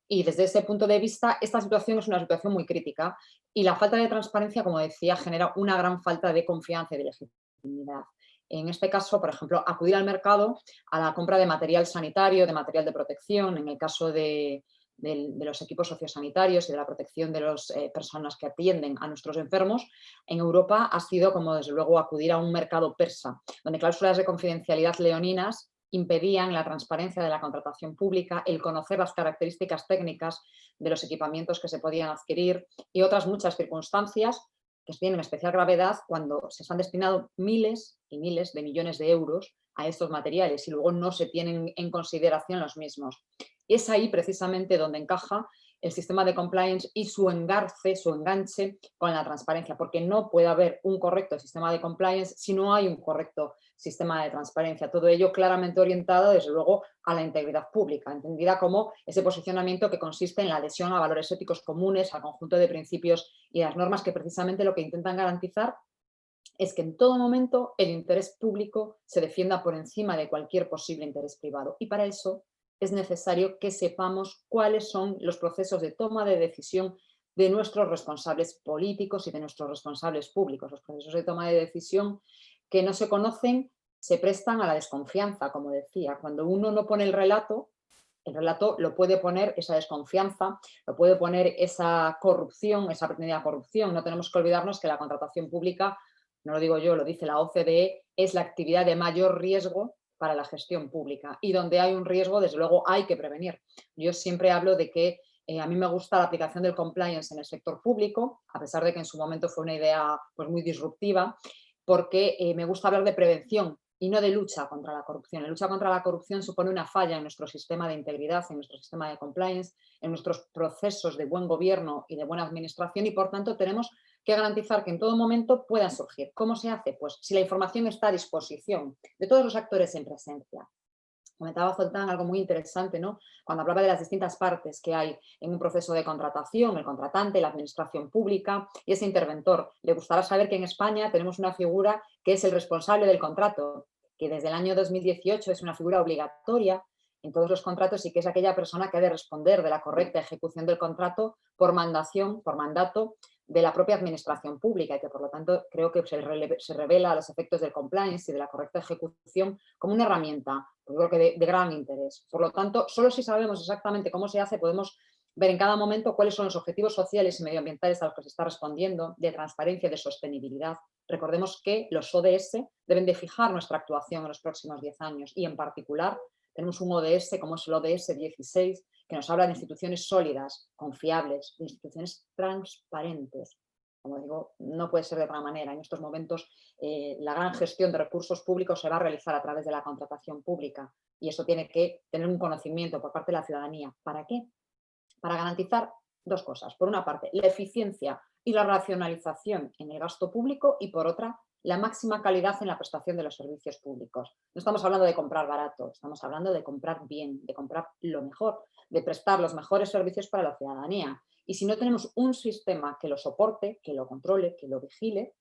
Y desde ese punto de vista, esta situación es una situación muy crítica y la falta de transparencia, como decía, genera una gran falta de confianza y de legitimidad. En este caso, por ejemplo, acudir al mercado a la compra de material sanitario, de material de protección, en el caso de los equipos sociosanitarios y de la protección de las personas que atienden a nuestros enfermos, en Europa ha sido como desde luego acudir a un mercado persa, donde cláusulas de confidencialidad leoninas impedían la transparencia de la contratación pública, el conocer las características técnicas de los equipamientos que se podían adquirir y otras muchas circunstancias que tienen especial gravedad cuando se han destinado miles y miles de millones de euros a estos materiales y luego no se tienen en consideración los mismos. Es ahí precisamente donde encaja el sistema de compliance y su enganche con la transparencia, porque no puede haber un correcto sistema de compliance si no hay un correcto sistema de transparencia. Todo ello claramente orientado, desde luego, a la integridad pública, entendida como ese posicionamiento que consiste en la adhesión a valores éticos comunes, al conjunto de principios y las normas que precisamente lo que intentan garantizar es que en todo momento el interés público se defienda por encima de cualquier posible interés privado. Y para eso es necesario que sepamos cuáles son los procesos de toma de decisión de nuestros responsables políticos y de nuestros responsables públicos. Los procesos de toma de decisión que no se conocen se prestan a la desconfianza, como decía. Cuando uno no pone el relato lo puede poner esa desconfianza, lo puede poner esa corrupción, esa pretendida corrupción. No tenemos que olvidarnos que la contratación pública, no lo digo yo, lo dice la OCDE, es la actividad de mayor riesgo para la gestión pública y donde hay un riesgo, desde luego, hay que prevenir. Yo siempre hablo de que a mí me gusta la aplicación del compliance en el sector público, a pesar de que en su momento fue una idea pues, muy disruptiva, porque me gusta hablar de prevención y no de lucha contra la corrupción. La lucha contra la corrupción supone una falla en nuestro sistema de integridad, en nuestro sistema de compliance, en nuestros procesos de buen gobierno y de buena administración y, por tanto, tenemos que garantizar que en todo momento puedan surgir. ¿Cómo se hace? Pues si la información está a disposición de todos los actores en presencia. Comentaba Zoltán algo muy interesante, ¿no? Cuando hablaba de las distintas partes que hay en un proceso de contratación, el contratante, la administración pública y ese interventor. Le gustará saber que en España tenemos una figura que es el responsable del contrato, que desde el año 2018 es una figura obligatoria en todos los contratos y que es aquella persona que ha de responder de la correcta ejecución del contrato por mandato de la propia administración pública y que por lo tanto creo que se revela a los efectos del compliance y de la correcta ejecución como una herramienta, yo creo que de gran interés. Por lo tanto, solo si sabemos exactamente cómo se hace podemos ver en cada momento cuáles son los objetivos sociales y medioambientales a los que se está respondiendo, de transparencia y de sostenibilidad. Recordemos que los ODS deben de fijar nuestra actuación en los próximos 10 años y en particular tenemos un ODS como es el ODS 16 que nos habla de instituciones sólidas, confiables, de instituciones transparentes. como digo, no puede ser de otra manera. En estos momentos la gran gestión de recursos públicos se va a realizar a través de la contratación pública y eso tiene que tener un conocimiento por parte de la ciudadanía. ¿Para qué? Para garantizar dos cosas. Por una parte, la eficiencia y la racionalización en el gasto público y por otra, la máxima calidad en la prestación de los servicios públicos. No estamos hablando de comprar barato, estamos hablando de comprar bien, de comprar lo mejor, de prestar los mejores servicios para la ciudadanía. Y si no tenemos un sistema que lo soporte, que lo controle, que lo vigile,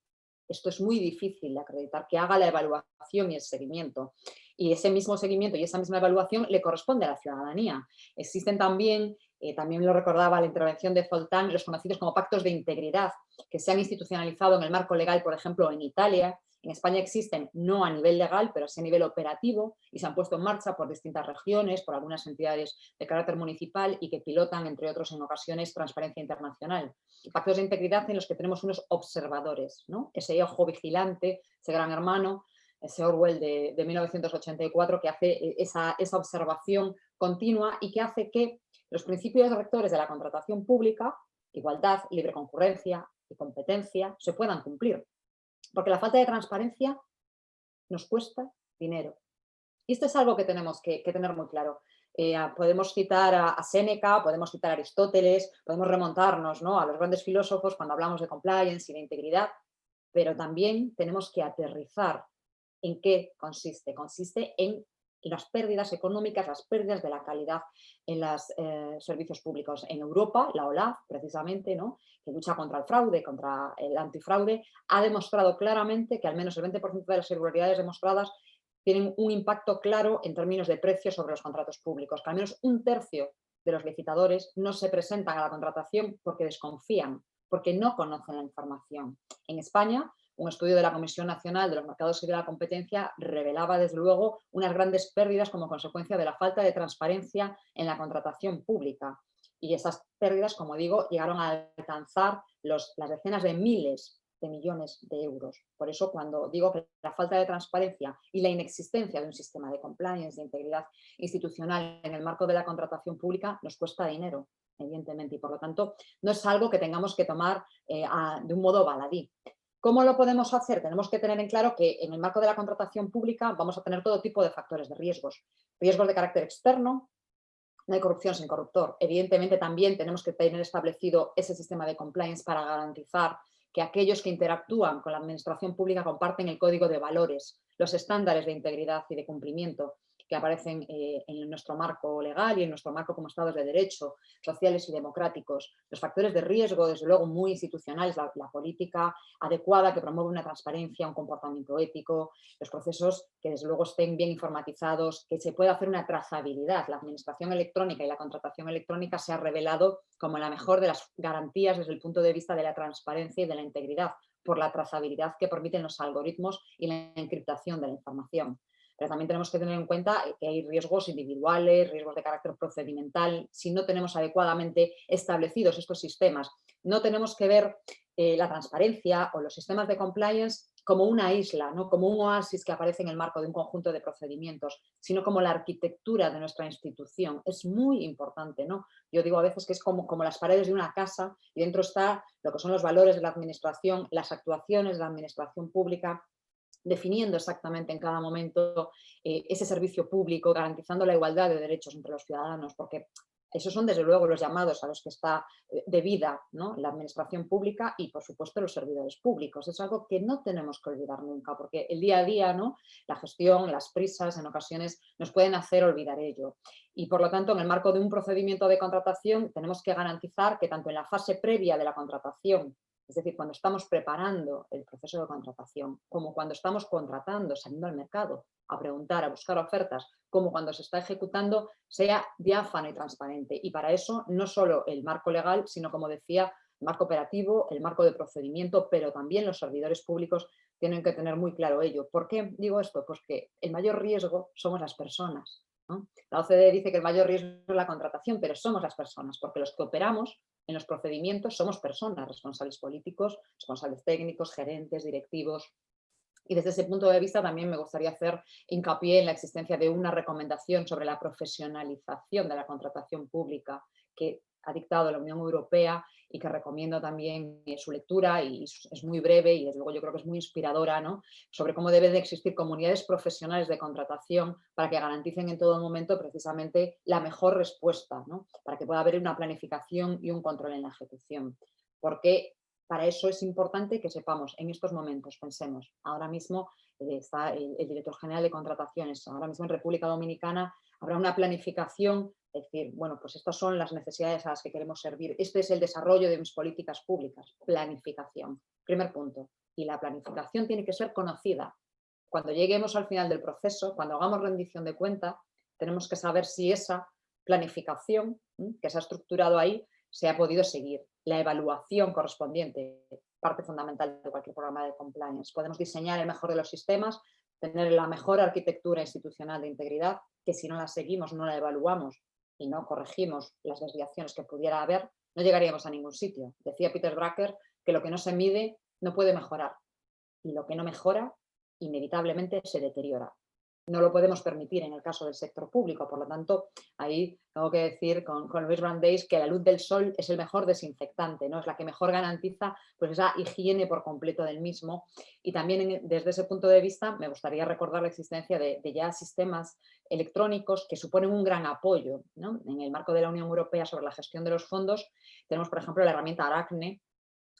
esto es muy difícil de acreditar, que haga la evaluación y el seguimiento. Y ese mismo seguimiento y esa misma evaluación le corresponde a la ciudadanía. Existen también, también lo recordaba la intervención de Zoltán, los conocidos como pactos de integridad, que se han institucionalizado en el marco legal, por ejemplo, en Italia. En España existen, no a nivel legal, pero sí a nivel operativo, y se han puesto en marcha por distintas regiones, por algunas entidades de carácter municipal y que pilotan, entre otros, en ocasiones, Transparencia Internacional. Pactos de integridad en los que tenemos unos observadores, ¿no? Ese ojo vigilante, ese gran hermano, ese Orwell de 1984 que hace esa observación continua y que hace que los principios rectores de la contratación pública, igualdad, libre concurrencia y competencia, se puedan cumplir. Porque la falta de transparencia nos cuesta dinero. Y esto es algo que tenemos que tener muy claro. Podemos citar a Séneca, podemos citar a Aristóteles, podemos remontarnos, ¿no?, a los grandes filósofos cuando hablamos de compliance y de integridad, pero también tenemos que aterrizar en qué consiste. Consiste en las pérdidas económicas, las pérdidas de la calidad en los servicios públicos. En Europa, la OLAF, precisamente, ¿no?, que lucha contra el fraude, contra el antifraude, ha demostrado claramente que al menos el 20% de las irregularidades demostradas tienen un impacto claro en términos de precios sobre los contratos públicos, que al menos un tercio de los licitadores no se presentan a la contratación porque desconfían, porque no conocen la información. En España, un estudio de la Comisión Nacional de los Mercados y de la Competencia revelaba, desde luego, unas grandes pérdidas como consecuencia de la falta de transparencia en la contratación pública. Y esas pérdidas, como digo, llegaron a alcanzar las decenas de miles de millones de euros. Por eso, cuando digo que la falta de transparencia y la inexistencia de un sistema de compliance, de integridad institucional en el marco de la contratación pública, nos cuesta dinero, evidentemente, y por lo tanto no es algo que tengamos que tomar de un modo baladí. ¿Cómo lo podemos hacer? Tenemos que tener en claro que en el marco de la contratación pública vamos a tener todo tipo de factores de riesgos. Riesgos de carácter externo, no hay corrupción sin corruptor. Evidentemente también tenemos que tener establecido ese sistema de compliance para garantizar que aquellos que interactúan con la administración pública comparten el código de valores, los estándares de integridad y de cumplimiento que aparecen en nuestro marco legal y en nuestro marco como Estados de Derecho, sociales y democráticos. Los factores de riesgo, desde luego, muy institucionales, la política adecuada que promueve una transparencia, un comportamiento ético, los procesos que, desde luego, estén bien informatizados, que se pueda hacer una trazabilidad. La administración electrónica y la contratación electrónica se ha revelado como la mejor de las garantías desde el punto de vista de la transparencia y de la integridad, por la trazabilidad que permiten los algoritmos y la encriptación de la información. Pero también tenemos que tener en cuenta que hay riesgos individuales, riesgos de carácter procedimental, si no tenemos adecuadamente establecidos estos sistemas. No tenemos que ver la transparencia o los sistemas de compliance como una isla, no como un oasis que aparece en el marco de un conjunto de procedimientos, sino como la arquitectura de nuestra institución. Es muy importante, ¿no? Yo digo a veces que es como las paredes de una casa y dentro está lo que son los valores de la administración, las actuaciones de la administración pública, definiendo exactamente en cada momento ese servicio público, garantizando la igualdad de derechos entre los ciudadanos, porque esos son desde luego los llamados a los que está debida, ¿no?, la administración pública y por supuesto los servidores públicos. Es algo que no tenemos que olvidar nunca, porque el día a día, ¿no?, la gestión, las prisas en ocasiones nos pueden hacer olvidar ello. Y por lo tanto, en el marco de un procedimiento de contratación tenemos que garantizar que tanto en la fase previa de la contratación, es decir, cuando estamos preparando el proceso de contratación, como cuando estamos contratando, saliendo al mercado a preguntar, a buscar ofertas, como cuando se está ejecutando, sea diáfano y transparente. Y para eso no solo el marco legal, sino, como decía, el marco operativo, el marco de procedimiento, pero también los servidores públicos tienen que tener muy claro ello. ¿Por qué digo esto? Pues que el mayor riesgo somos las personas, ¿no? La OCDE dice que el mayor riesgo es la contratación, pero somos las personas, porque los que operamos en los procedimientos somos personas, responsables políticos, responsables técnicos, gerentes, directivos. Y desde ese punto de vista también me gustaría hacer hincapié en la existencia de una recomendación sobre la profesionalización de la contratación pública, que ha dictado la Unión Europea y que recomiendo también su lectura, y es muy breve y desde luego yo creo que es muy inspiradora, ¿no?, sobre cómo deben de existir comunidades profesionales de contratación para que garanticen en todo momento precisamente la mejor respuesta, ¿no?, para que pueda haber una planificación y un control en la ejecución. Porque para eso es importante que sepamos en estos momentos, pensemos, ahora mismo está el director general de contrataciones, ahora mismo en República Dominicana habrá una planificación, es decir, bueno, pues estas son las necesidades a las que queremos servir, este es el desarrollo de mis políticas públicas, planificación, primer punto. Y la planificación tiene que ser conocida. Cuando lleguemos al final del proceso, cuando hagamos rendición de cuenta, tenemos que saber si esa planificación que se ha estructurado ahí se ha podido seguir. La evaluación correspondiente, parte fundamental de cualquier programa de compliance. Podemos diseñar el mejor de los sistemas, tener la mejor arquitectura institucional de integridad, que si no la seguimos, no la evaluamos y no corregimos las desviaciones que pudiera haber, no llegaríamos a ningún sitio. Decía Peter Drucker que lo que no se mide no puede mejorar y lo que no mejora inevitablemente se deteriora. No lo podemos permitir en el caso del sector público, por lo tanto, ahí tengo que decir con Luis Brandeis que la luz del sol es el mejor desinfectante, ¿no? Es la que mejor garantiza pues, esa higiene por completo del mismo. Y también desde ese punto de vista me gustaría recordar la existencia de ya sistemas electrónicos que suponen un gran apoyo, ¿no? En el marco de la Unión Europea sobre la gestión de los fondos tenemos, por ejemplo, la herramienta Aracne,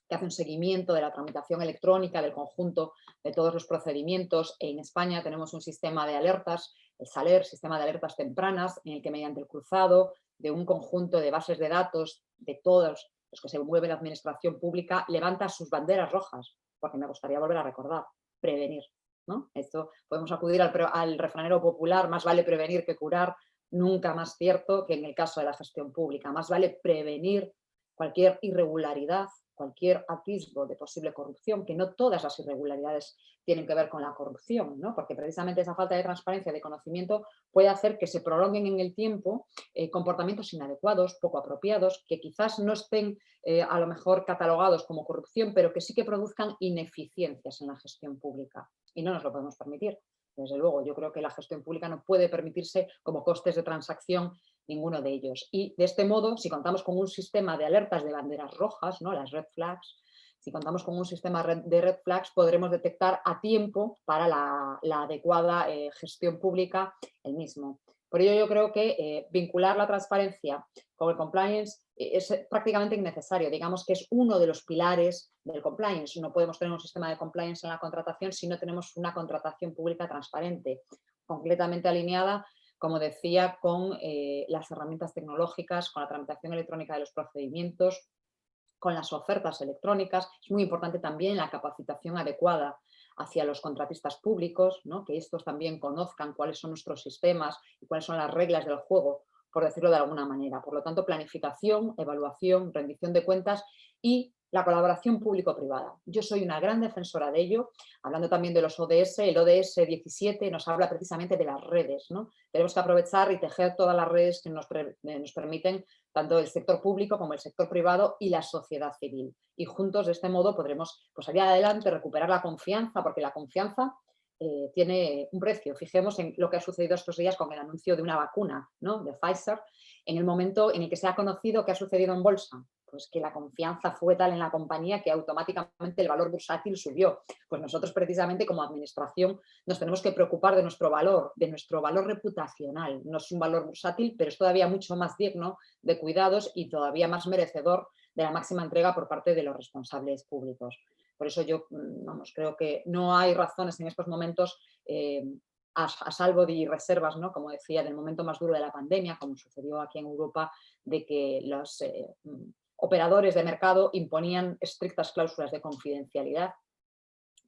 que hace un seguimiento de la tramitación electrónica del conjunto de todos los procedimientos. En España tenemos un sistema de alertas, el SALER, Sistema de Alertas Tempranas, en el que mediante el cruzado de un conjunto de bases de datos de todos los que se mueve la administración pública, levanta sus banderas rojas, porque me gustaría volver a recordar, prevenir, ¿no? Esto podemos acudir al refranero popular, más vale prevenir que curar, nunca más cierto que en el caso de la gestión pública, más vale prevenir cualquier irregularidad, cualquier atisbo de posible corrupción, que no todas las irregularidades tienen que ver con la corrupción, ¿no? Porque precisamente esa falta de transparencia, de conocimiento, puede hacer que se prolonguen en el tiempo comportamientos inadecuados, poco apropiados, que quizás no estén a lo mejor catalogados como corrupción, pero que sí que produzcan ineficiencias en la gestión pública. Y no nos lo podemos permitir. Desde luego, yo creo que la gestión pública no puede permitirse como costes de transacción ninguno de ellos. Y de este modo, si contamos con un sistema de alertas de banderas rojas, ¿no?, las red flags, si contamos con un sistema de red flags, podremos detectar a tiempo para la adecuada gestión pública el mismo. Por ello yo creo que vincular la transparencia con el compliance es prácticamente innecesario. Digamos que es uno de los pilares del compliance. No podemos tener un sistema de compliance en la contratación si no tenemos una contratación pública transparente, completamente alineada, como decía, con las herramientas tecnológicas, con la tramitación electrónica de los procedimientos, con las ofertas electrónicas. Es muy importante también la capacitación adecuada hacia los contratistas públicos, ¿no?, que estos también conozcan cuáles son nuestros sistemas y cuáles son las reglas del juego, por decirlo de alguna manera. Por lo tanto, planificación, evaluación, rendición de cuentas y la colaboración público-privada. Yo soy una gran defensora de ello, hablando también de los ODS. El ODS 17 nos habla precisamente de las redes, ¿no? Tenemos que aprovechar y tejer todas las redes que nos permiten tanto el sector público como el sector privado y la sociedad civil. Y juntos de este modo podremos pues, salir adelante, recuperar la confianza, porque la confianza tiene un precio. Fijemos en lo que ha sucedido estos días con el anuncio de una vacuna, ¿no?, de Pfizer, en el momento en el que se ha conocido qué ha sucedido en bolsa. Pues que la confianza fue tal en la compañía que automáticamente el valor bursátil subió. Pues nosotros precisamente como administración nos tenemos que preocupar de nuestro valor reputacional. No es un valor bursátil, pero es todavía mucho más digno de cuidados y todavía más merecedor de la máxima entrega por parte de los responsables públicos. Por eso yo, creo que no hay razones en estos momentos a salvo de reservas, ¿no?, como decía, del momento más duro de la pandemia, como sucedió aquí en Europa, de que los operadores de mercado imponían estrictas cláusulas de confidencialidad,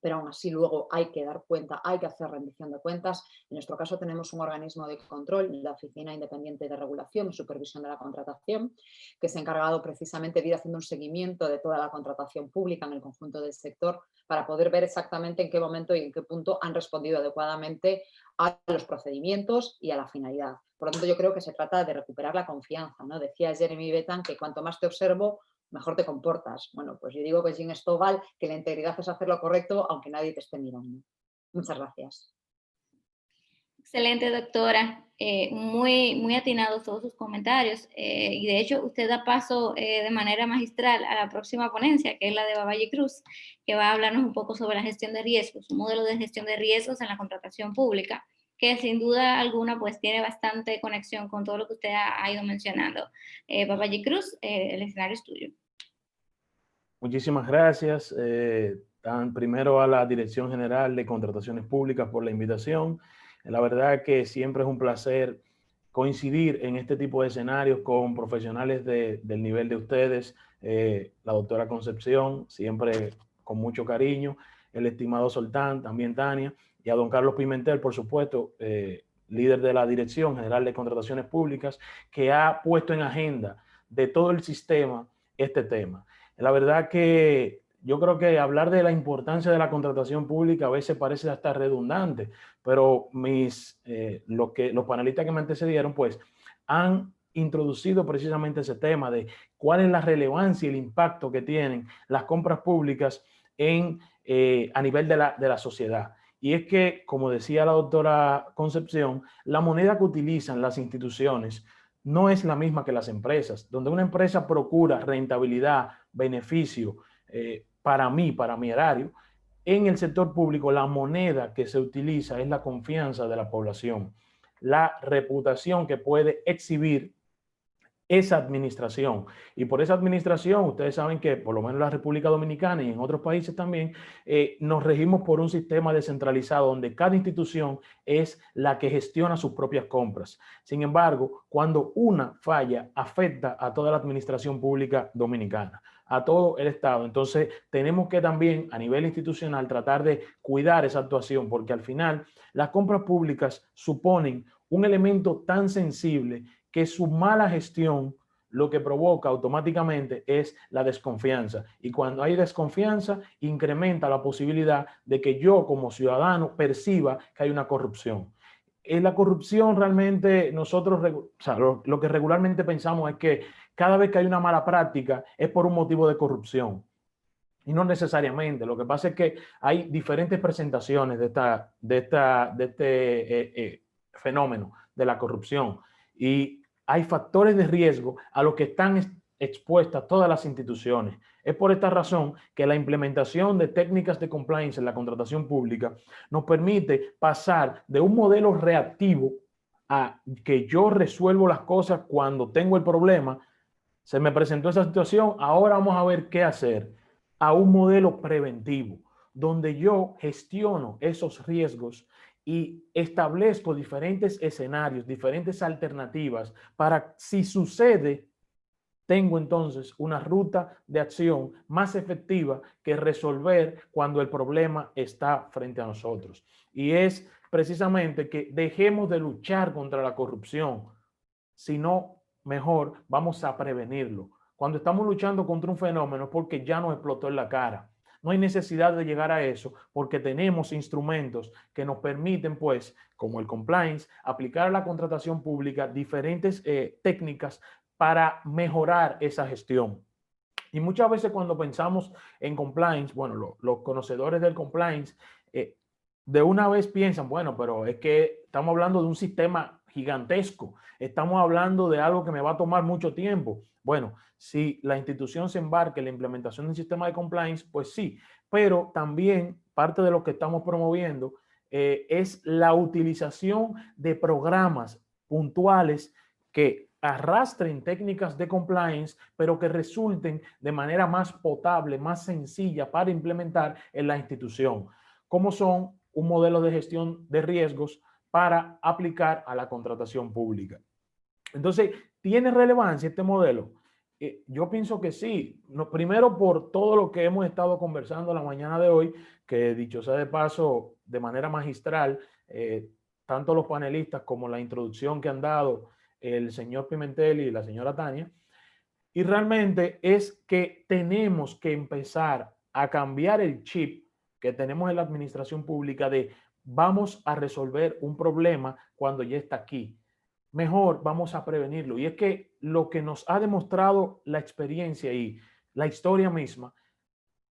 pero aún así luego hay que dar cuenta, hay que hacer rendición de cuentas. En nuestro caso tenemos un organismo de control, la Oficina Independiente de Regulación y Supervisión de la Contratación, que se ha encargado precisamente de ir haciendo un seguimiento de toda la contratación pública en el conjunto del sector para poder ver exactamente en qué momento y en qué punto han respondido adecuadamente a los procedimientos y a la finalidad. Por lo tanto, yo creo que se trata de recuperar la confianza, ¿no? Decía Jeremy Bentham que cuanto más te observo, mejor te comportas. Bueno, pues yo digo que Jim Stovall que la integridad es hacer lo correcto aunque nadie te esté mirando. Muchas gracias. Excelente, doctora. Muy atinados todos sus comentarios. Y de hecho, usted da paso de manera magistral a la próxima ponencia, que es la de Baballe Cruz, que va a hablarnos un poco sobre la gestión de riesgos, un modelo de gestión de riesgos en la contratación pública, que sin duda alguna pues tiene bastante conexión con todo lo que usted ha ido mencionando. Baballe Cruz, el escenario es tuyo. Muchísimas gracias. Primero a la Dirección General de Contrataciones Públicas por la invitación. La verdad que siempre es un placer coincidir en este tipo de escenarios con profesionales del nivel de ustedes. La doctora Concepción, siempre con mucho cariño, el estimado Soltán, también Tania, y a don Carlos Pimentel, por supuesto, líder de la Dirección General de Contrataciones Públicas, que ha puesto en agenda de todo el sistema este tema. La verdad que yo creo que hablar de la importancia de la contratación pública a veces parece hasta redundante, pero los panelistas que me antecedieron pues han introducido precisamente ese tema de cuál es la relevancia y el impacto que tienen las compras públicas a nivel de la sociedad. Y es que, como decía la doctora Concepción, la moneda que utilizan las instituciones no es la misma que las empresas. Donde una empresa procura rentabilidad, beneficio para mi erario, en el sector público la moneda que se utiliza es la confianza de la población, la reputación que puede exhibir esa administración. Y por esa administración, ustedes saben que por lo menos en la República Dominicana y en otros países también, nos regimos por un sistema descentralizado donde cada institución es la que gestiona sus propias compras. Sin embargo, cuando una falla, afecta a toda la administración pública dominicana, a todo el Estado. Entonces, tenemos que también a nivel institucional tratar de cuidar esa actuación, porque al final las compras públicas suponen un elemento tan sensible que su mala gestión lo que provoca automáticamente es la desconfianza. Y cuando hay desconfianza, incrementa la posibilidad de que yo como ciudadano perciba que hay una corrupción. En la corrupción realmente nosotros, o sea, lo que regularmente pensamos es que cada vez que hay una mala práctica es por un motivo de corrupción. Y no necesariamente. Lo que pasa es que hay diferentes presentaciones de este fenómeno de la corrupción. Y hay factores de riesgo a los que están expuestas todas las instituciones. Es por esta razón que la implementación de técnicas de compliance en la contratación pública nos permite pasar de un modelo reactivo a que yo resuelvo las cosas cuando tengo el problema. Se me presentó esa situación, ahora vamos a ver qué hacer, a un modelo preventivo, donde yo gestiono esos riesgos y establezco diferentes escenarios, diferentes alternativas para, si sucede, tengo entonces una ruta de acción más efectiva que resolver cuando el problema está frente a nosotros. Y es precisamente que dejemos de luchar contra la corrupción, sino mejor vamos a prevenirlo. Cuando estamos luchando contra un fenómeno es porque ya nos explotó en la cara. No hay necesidad de llegar a eso porque tenemos instrumentos que nos permiten, pues, como el compliance, aplicar a la contratación pública diferentes técnicas para mejorar esa gestión. Y muchas veces cuando pensamos en compliance, bueno, los conocedores del compliance de una vez piensan, bueno, pero es que estamos hablando de un sistema gigantesco, estamos hablando de algo que me va a tomar mucho tiempo. Bueno, si la institución se embarca en la implementación de un sistema de compliance, pues sí, pero también parte de lo que estamos promoviendo es la utilización de programas puntuales que arrastren técnicas de compliance, pero que resulten de manera más potable, más sencilla para implementar en la institución, como son un modelo de gestión de riesgos para aplicar a la contratación pública. Entonces, ¿tiene relevancia este modelo? Yo pienso que sí. Primero, por todo lo que hemos estado conversando la mañana de hoy, que dicho sea de paso, de manera magistral, tanto los panelistas como la introducción que han dado el señor Pimentel y la señora Tania, y realmente es que tenemos que empezar a cambiar el chip que tenemos en la administración pública de vamos a resolver un problema cuando ya está aquí. Mejor vamos a prevenirlo. Y es que lo que nos ha demostrado la experiencia y la historia misma,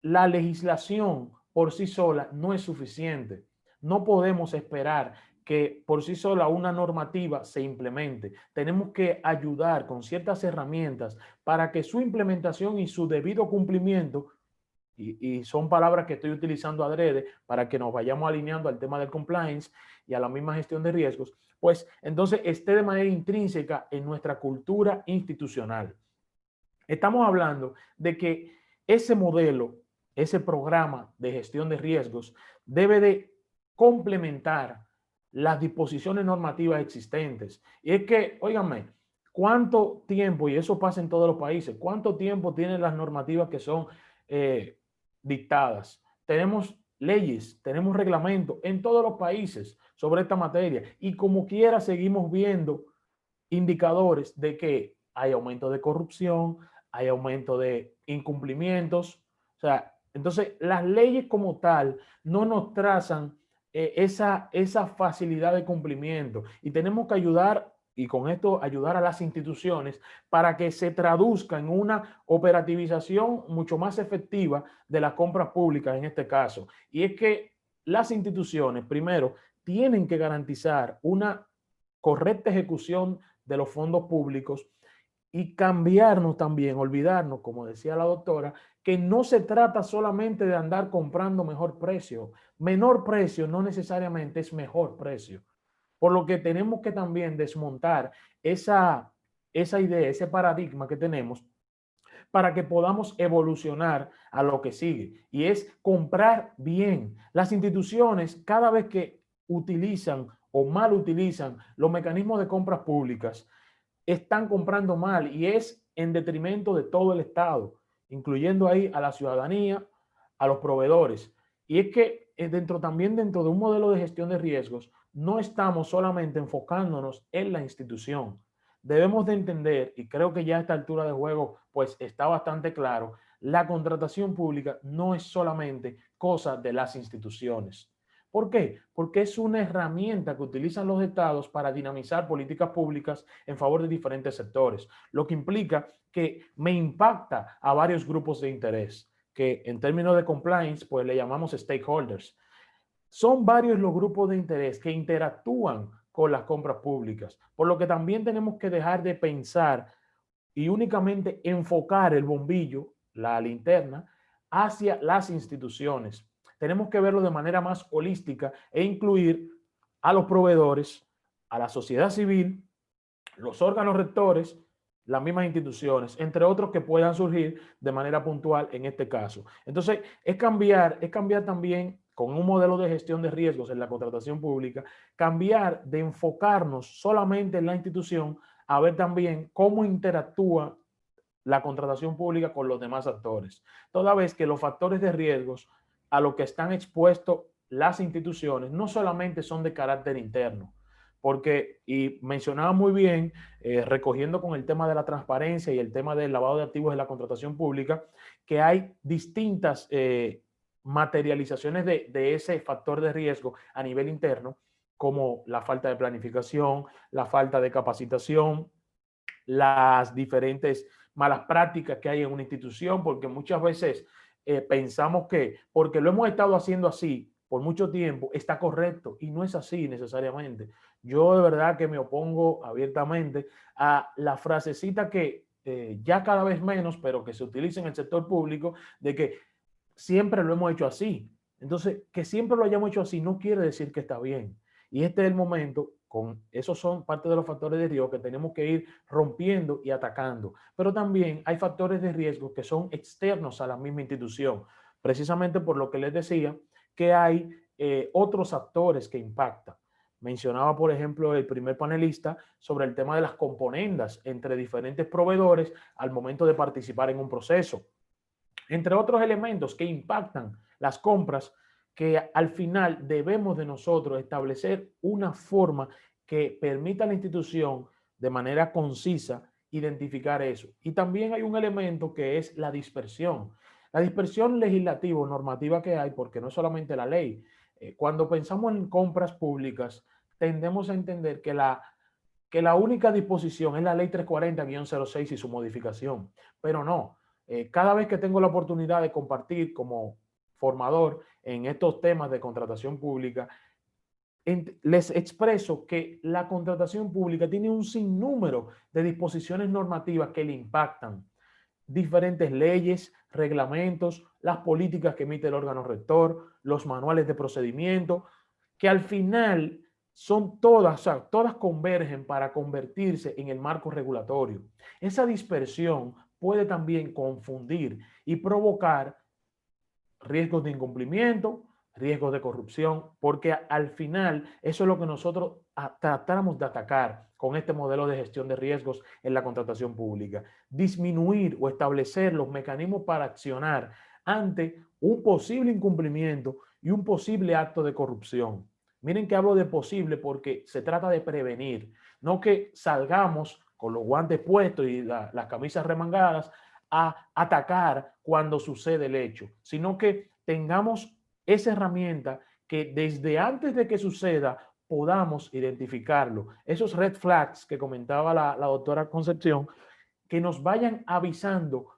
la legislación por sí sola no es suficiente. No podemos esperar que por sí sola una normativa se implemente. Tenemos que ayudar con ciertas herramientas para que su implementación y su debido cumplimiento, y son palabras que estoy utilizando adrede para que nos vayamos alineando al tema del compliance y a la misma gestión de riesgos, pues entonces esté de manera intrínseca en nuestra cultura institucional. Estamos hablando de que ese modelo, ese programa de gestión de riesgos debe de complementar las disposiciones normativas existentes. Y es que, óigame, ¿cuánto tiempo, y eso pasa en todos los países, cuánto tiempo tienen las normativas que son dictadas? Tenemos leyes, tenemos reglamentos en todos los países sobre esta materia y como quiera seguimos viendo indicadores de que hay aumento de corrupción, hay aumento de incumplimientos. O sea, entonces las leyes como tal no nos trazan esa facilidad de cumplimiento y tenemos que ayudar, y con esto ayudar a las instituciones para que se traduzca en una operativización mucho más efectiva de las compras públicas en este caso. Y es que las instituciones, primero, tienen que garantizar una correcta ejecución de los fondos públicos y cambiarnos también, olvidarnos, como decía la doctora, que no se trata solamente de andar comprando mejor precio. Menor precio no necesariamente es mejor precio. Por lo que tenemos que también desmontar esa idea, ese paradigma que tenemos para que podamos evolucionar a lo que sigue. Y es comprar bien. Las instituciones, cada vez que utilizan o mal utilizan los mecanismos de compras públicas, están comprando mal y es en detrimento de todo el Estado, incluyendo ahí a la ciudadanía, a los proveedores. Y es que también dentro de un modelo de gestión de riesgos, no estamos solamente enfocándonos en la institución. Debemos de entender, y creo que ya a esta altura de juego pues está bastante claro, la contratación pública no es solamente cosa de las instituciones. ¿Por qué? Porque es una herramienta que utilizan los estados para dinamizar políticas públicas en favor de diferentes sectores, lo que implica que me impacta a varios grupos de interés, que en términos de compliance, pues le llamamos stakeholders. Son varios los grupos de interés que interactúan con las compras públicas, por lo que también tenemos que dejar de pensar y únicamente enfocar el bombillo, la linterna, hacia las instituciones. Tenemos que verlo de manera más holística e incluir a los proveedores, a la sociedad civil, los órganos rectores, las mismas instituciones, entre otros que puedan surgir de manera puntual en este caso. Entonces, es cambiar también con un modelo de gestión de riesgos en la contratación pública, cambiar de enfocarnos solamente en la institución a ver también cómo interactúa la contratación pública con los demás actores. Toda vez que los factores de riesgos a los que están expuestos las instituciones no solamente son de carácter interno, porque, y mencionaba muy bien, recogiendo con el tema de la transparencia y el tema del lavado de activos en la contratación pública, que hay distintas materializaciones de ese factor de riesgo a nivel interno, como la falta de planificación, la falta de capacitación, las diferentes malas prácticas que hay en una institución, porque muchas veces pensamos que porque lo hemos estado haciendo así por mucho tiempo está correcto y no es así necesariamente. Yo de verdad que me opongo abiertamente a la frasecita que ya cada vez menos, pero que se utiliza en el sector público, de que siempre lo hemos hecho así. Entonces, que siempre lo hayamos hecho así no quiere decir que está bien. Y este es el momento, esos son parte de los factores de riesgo que tenemos que ir rompiendo y atacando. Pero también hay factores de riesgo que son externos a la misma institución, precisamente por lo que les decía, que hay otros actores que impactan. Mencionaba, por ejemplo, el primer panelista sobre el tema de las componendas entre diferentes proveedores al momento de participar en un proceso. Entre otros elementos que impactan las compras, que al final debemos de nosotros establecer una forma que permita a la institución de manera concisa identificar eso. Y también hay un elemento que es la dispersión. La dispersión legislativa o normativa que hay, porque no es solamente la ley. Cuando pensamos en compras públicas, tendemos a entender que la única disposición es la ley 340-06 y su modificación, pero no. Cada vez que tengo la oportunidad de compartir como formador en estos temas de contratación pública, les expreso que la contratación pública tiene un sinnúmero de disposiciones normativas que le impactan. Diferentes leyes, reglamentos, las políticas que emite el órgano rector, los manuales de procedimiento, que al final son todas, o sea, todas convergen para convertirse en el marco regulatorio. Esa dispersión puede también confundir y provocar riesgos de incumplimiento, riesgos de corrupción, porque al final eso es lo que nosotros tratamos de atacar con este modelo de gestión de riesgos en la contratación pública. Disminuir o establecer los mecanismos para accionar ante un posible incumplimiento y un posible acto de corrupción. Miren que hablo de posible porque se trata de prevenir, no que salgamos con los guantes puestos y las camisas remangadas a atacar cuando sucede el hecho, sino que tengamos esa herramienta que desde antes de que suceda podamos identificarlo. Esos red flags que comentaba la doctora Concepción, que nos vayan avisando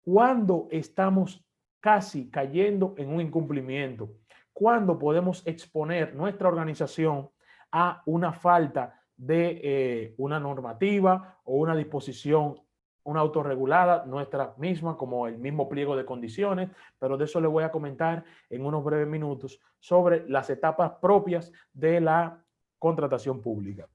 cuando estamos casi cayendo en un incumplimiento, cuando podemos exponer nuestra organización a una falta de una normativa o una disposición, una autorregulada nuestra misma, como el mismo pliego de condiciones, pero de eso le voy a comentar en unos breves minutos sobre las etapas propias de la contratación pública.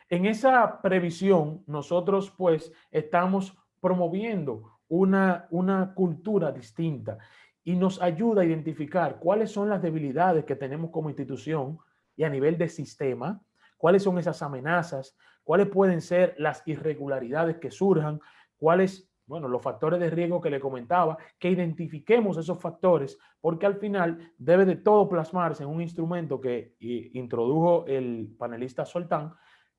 En esa previsión, nosotros pues estamos promoviendo una cultura distinta y nos ayuda a identificar cuáles son las debilidades que tenemos como institución y a nivel de sistema, cuáles son esas amenazas, cuáles pueden ser las irregularidades que surjan, cuáles, bueno, los factores de riesgo que le comentaba, que identifiquemos esos factores, porque al final debe de todo plasmarse en un instrumento que introdujo el panelista Soltán,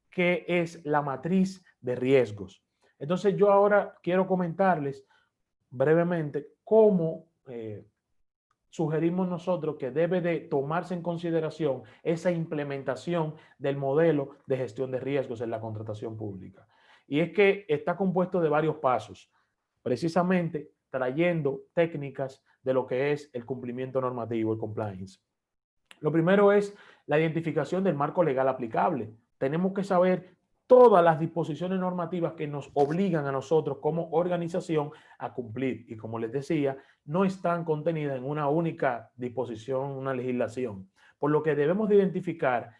que es la matriz de riesgos. Entonces yo ahora quiero comentarles brevemente cómo sugerimos nosotros que debe de tomarse en consideración esa implementación del modelo de gestión de riesgos en la contratación pública. Y es que está compuesto de varios pasos, precisamente trayendo técnicas de lo que es el cumplimiento normativo, el compliance. Lo primero es la identificación del marco legal aplicable. Tenemos que saber todas las disposiciones normativas que nos obligan a nosotros como organización a cumplir. Y como les decía, no están contenidas en una única disposición, una legislación. Por lo que debemos de identificar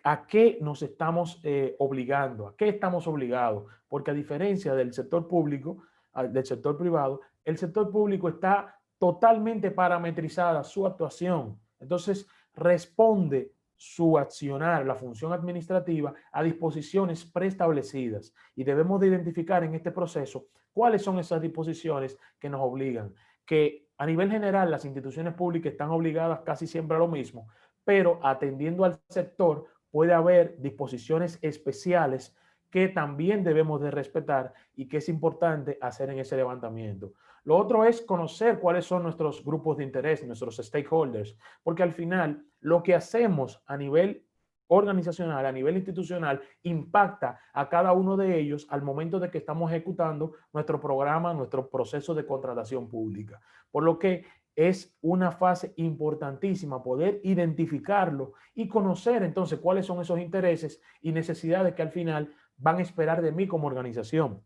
a qué nos estamos obligando, a qué estamos obligados. Porque a diferencia del sector público, del sector privado, el sector público está totalmente parametrizada su actuación. Entonces, responde su accionar, la función administrativa, a disposiciones preestablecidas. Y debemos de identificar en este proceso cuáles son esas disposiciones que nos obligan. Que a nivel general las instituciones públicas están obligadas casi siempre a lo mismo, pero atendiendo al sector puede haber disposiciones especiales que también debemos de respetar y que es importante hacer en ese levantamiento. Lo otro es conocer cuáles son nuestros grupos de interés, nuestros stakeholders, porque al final lo que hacemos a nivel organizacional, a nivel institucional, impacta a cada uno de ellos al momento de que estamos ejecutando nuestro programa, nuestro proceso de contratación pública. Por lo que es una fase importantísima poder identificarlo y conocer entonces cuáles son esos intereses y necesidades que al final van a esperar de mí como organización.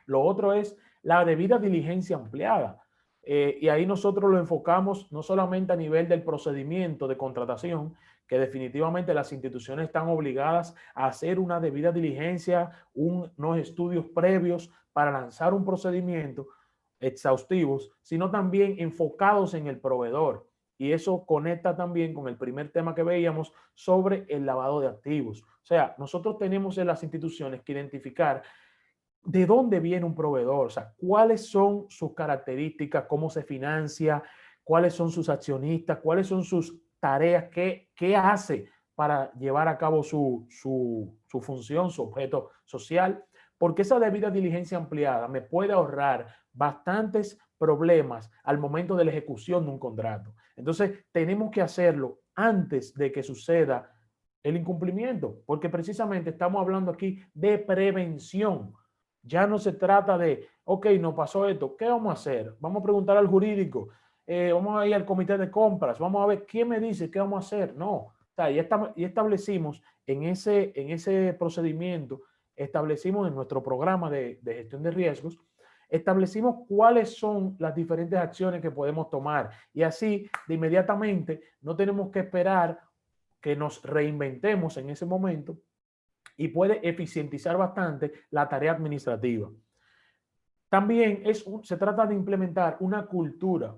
Lo otro es la debida diligencia ampliada. Y ahí nosotros lo enfocamos no solamente a nivel del procedimiento de contratación, que definitivamente las instituciones están obligadas a hacer una debida diligencia, unos estudios previos para lanzar un procedimiento exhaustivos, sino también enfocados en el proveedor. Y eso conecta también con el primer tema que veíamos sobre el lavado de activos. O sea, nosotros tenemos en las instituciones que identificar de dónde viene un proveedor, o sea, cuáles son sus características, cómo se financia, cuáles son sus accionistas, cuáles son sus tareas, qué hace para llevar a cabo su función, su objeto social, porque esa debida diligencia ampliada me puede ahorrar bastantes problemas al momento de la ejecución de un contrato. Entonces, tenemos que hacerlo antes de que suceda el incumplimiento, porque precisamente estamos hablando aquí de prevención. Ya no se trata de, ok, nos pasó esto, ¿qué vamos a hacer? Vamos a preguntar al jurídico, vamos a ir al comité de compras, vamos a ver quién me dice qué vamos a hacer. No, sea, y establecimos en ese procedimiento, establecimos en nuestro programa de gestión de riesgos, establecimos cuáles son las diferentes acciones que podemos tomar. Y así, de inmediatamente, no tenemos que esperar que nos reinventemos en ese momento y puede eficientizar bastante la tarea administrativa. También se trata de implementar una cultura.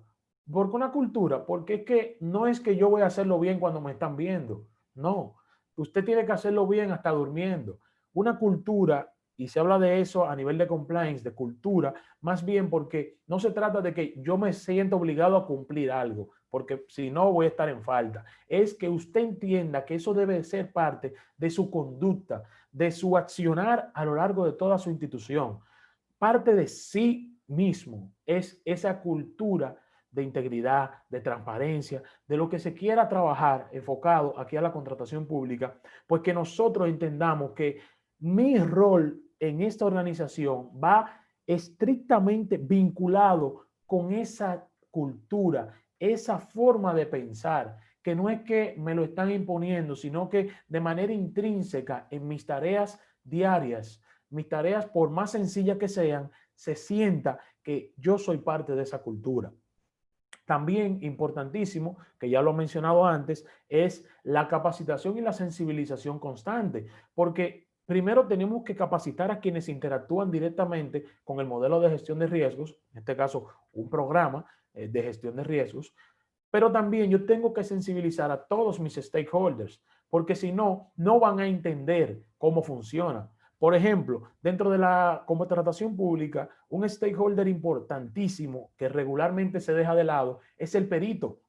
¿Por qué una cultura? Porque es que no es que yo voy a hacerlo bien cuando me están viendo. No, usted tiene que hacerlo bien hasta durmiendo. Una cultura, y se habla de eso a nivel de compliance, de cultura, más bien porque no se trata de que yo me sienta obligado a cumplir algo, porque si no voy a estar en falta. Es que usted entienda que eso debe ser parte de su conducta, de su accionar a lo largo de toda su institución. Parte de sí mismo es esa cultura de integridad, de transparencia, de lo que se quiera trabajar enfocado aquí a la contratación pública, pues que nosotros entendamos que mi rol en esta organización va estrictamente vinculado con esa cultura, esa forma de pensar, que no es que me lo están imponiendo, sino que de manera intrínseca en mis tareas diarias, mis tareas, por más sencillas que sean, se sienta que yo soy parte de esa cultura. También importantísimo, que ya lo he mencionado antes, es la capacitación y la sensibilización constante, porque primero tenemos que capacitar a quienes interactúan directamente con el modelo de gestión de riesgos, en este caso un programa de gestión de riesgos, pero también yo tengo que sensibilizar a todos mis stakeholders, porque si no, no van a entender cómo funciona. Por ejemplo, dentro de la contratación pública, un stakeholder importantísimo que regularmente se deja de lado es el perito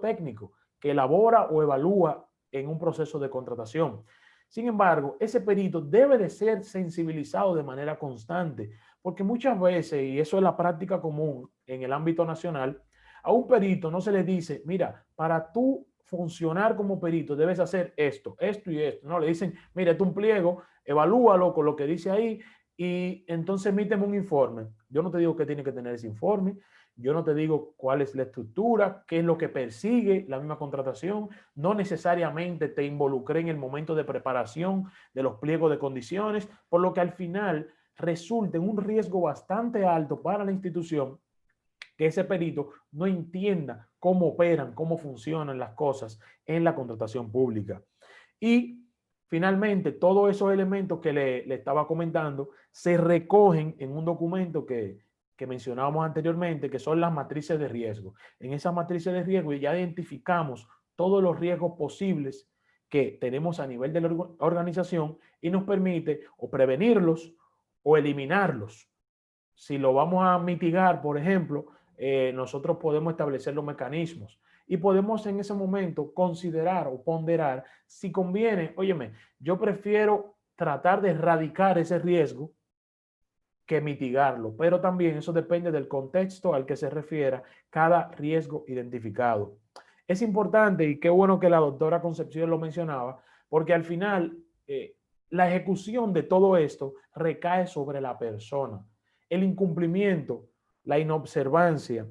técnico, que elabora o evalúa en un proceso de contratación. Sin embargo, ese perito debe de ser sensibilizado de manera constante, porque muchas veces, y eso es la práctica común en el ámbito nacional, a un perito no se le dice, mira, para tú funcionar como perito debes hacer esto, esto y esto. No, le dicen, mira, es un pliego, evalúalo con lo que dice ahí y entonces emíteme un informe. Yo no te digo que tiene que tener ese informe, yo no te digo cuál es la estructura, qué es lo que persigue la misma contratación, no necesariamente te involucré en el momento de preparación de los pliegos de condiciones, por lo que al final resulta en un riesgo bastante alto para la institución que ese perito no entienda cómo operan, cómo funcionan las cosas en la contratación pública. Y finalmente, todos esos elementos que le estaba comentando se recogen en un documento que mencionábamos anteriormente, que son las matrices de riesgo. En esas matrices de riesgo ya identificamos todos los riesgos posibles que tenemos a nivel de la organización y nos permite o prevenirlos o eliminarlos. Si lo vamos a mitigar, por ejemplo, nosotros podemos establecer los mecanismos y podemos en ese momento considerar o ponderar si conviene, óyeme, yo prefiero tratar de erradicar ese riesgo que mitigarlo, pero también eso depende del contexto al que se refiera cada riesgo identificado. Es importante y qué bueno que la doctora Concepción lo mencionaba, porque al final la ejecución de todo esto recae sobre la persona. El incumplimiento, la inobservancia,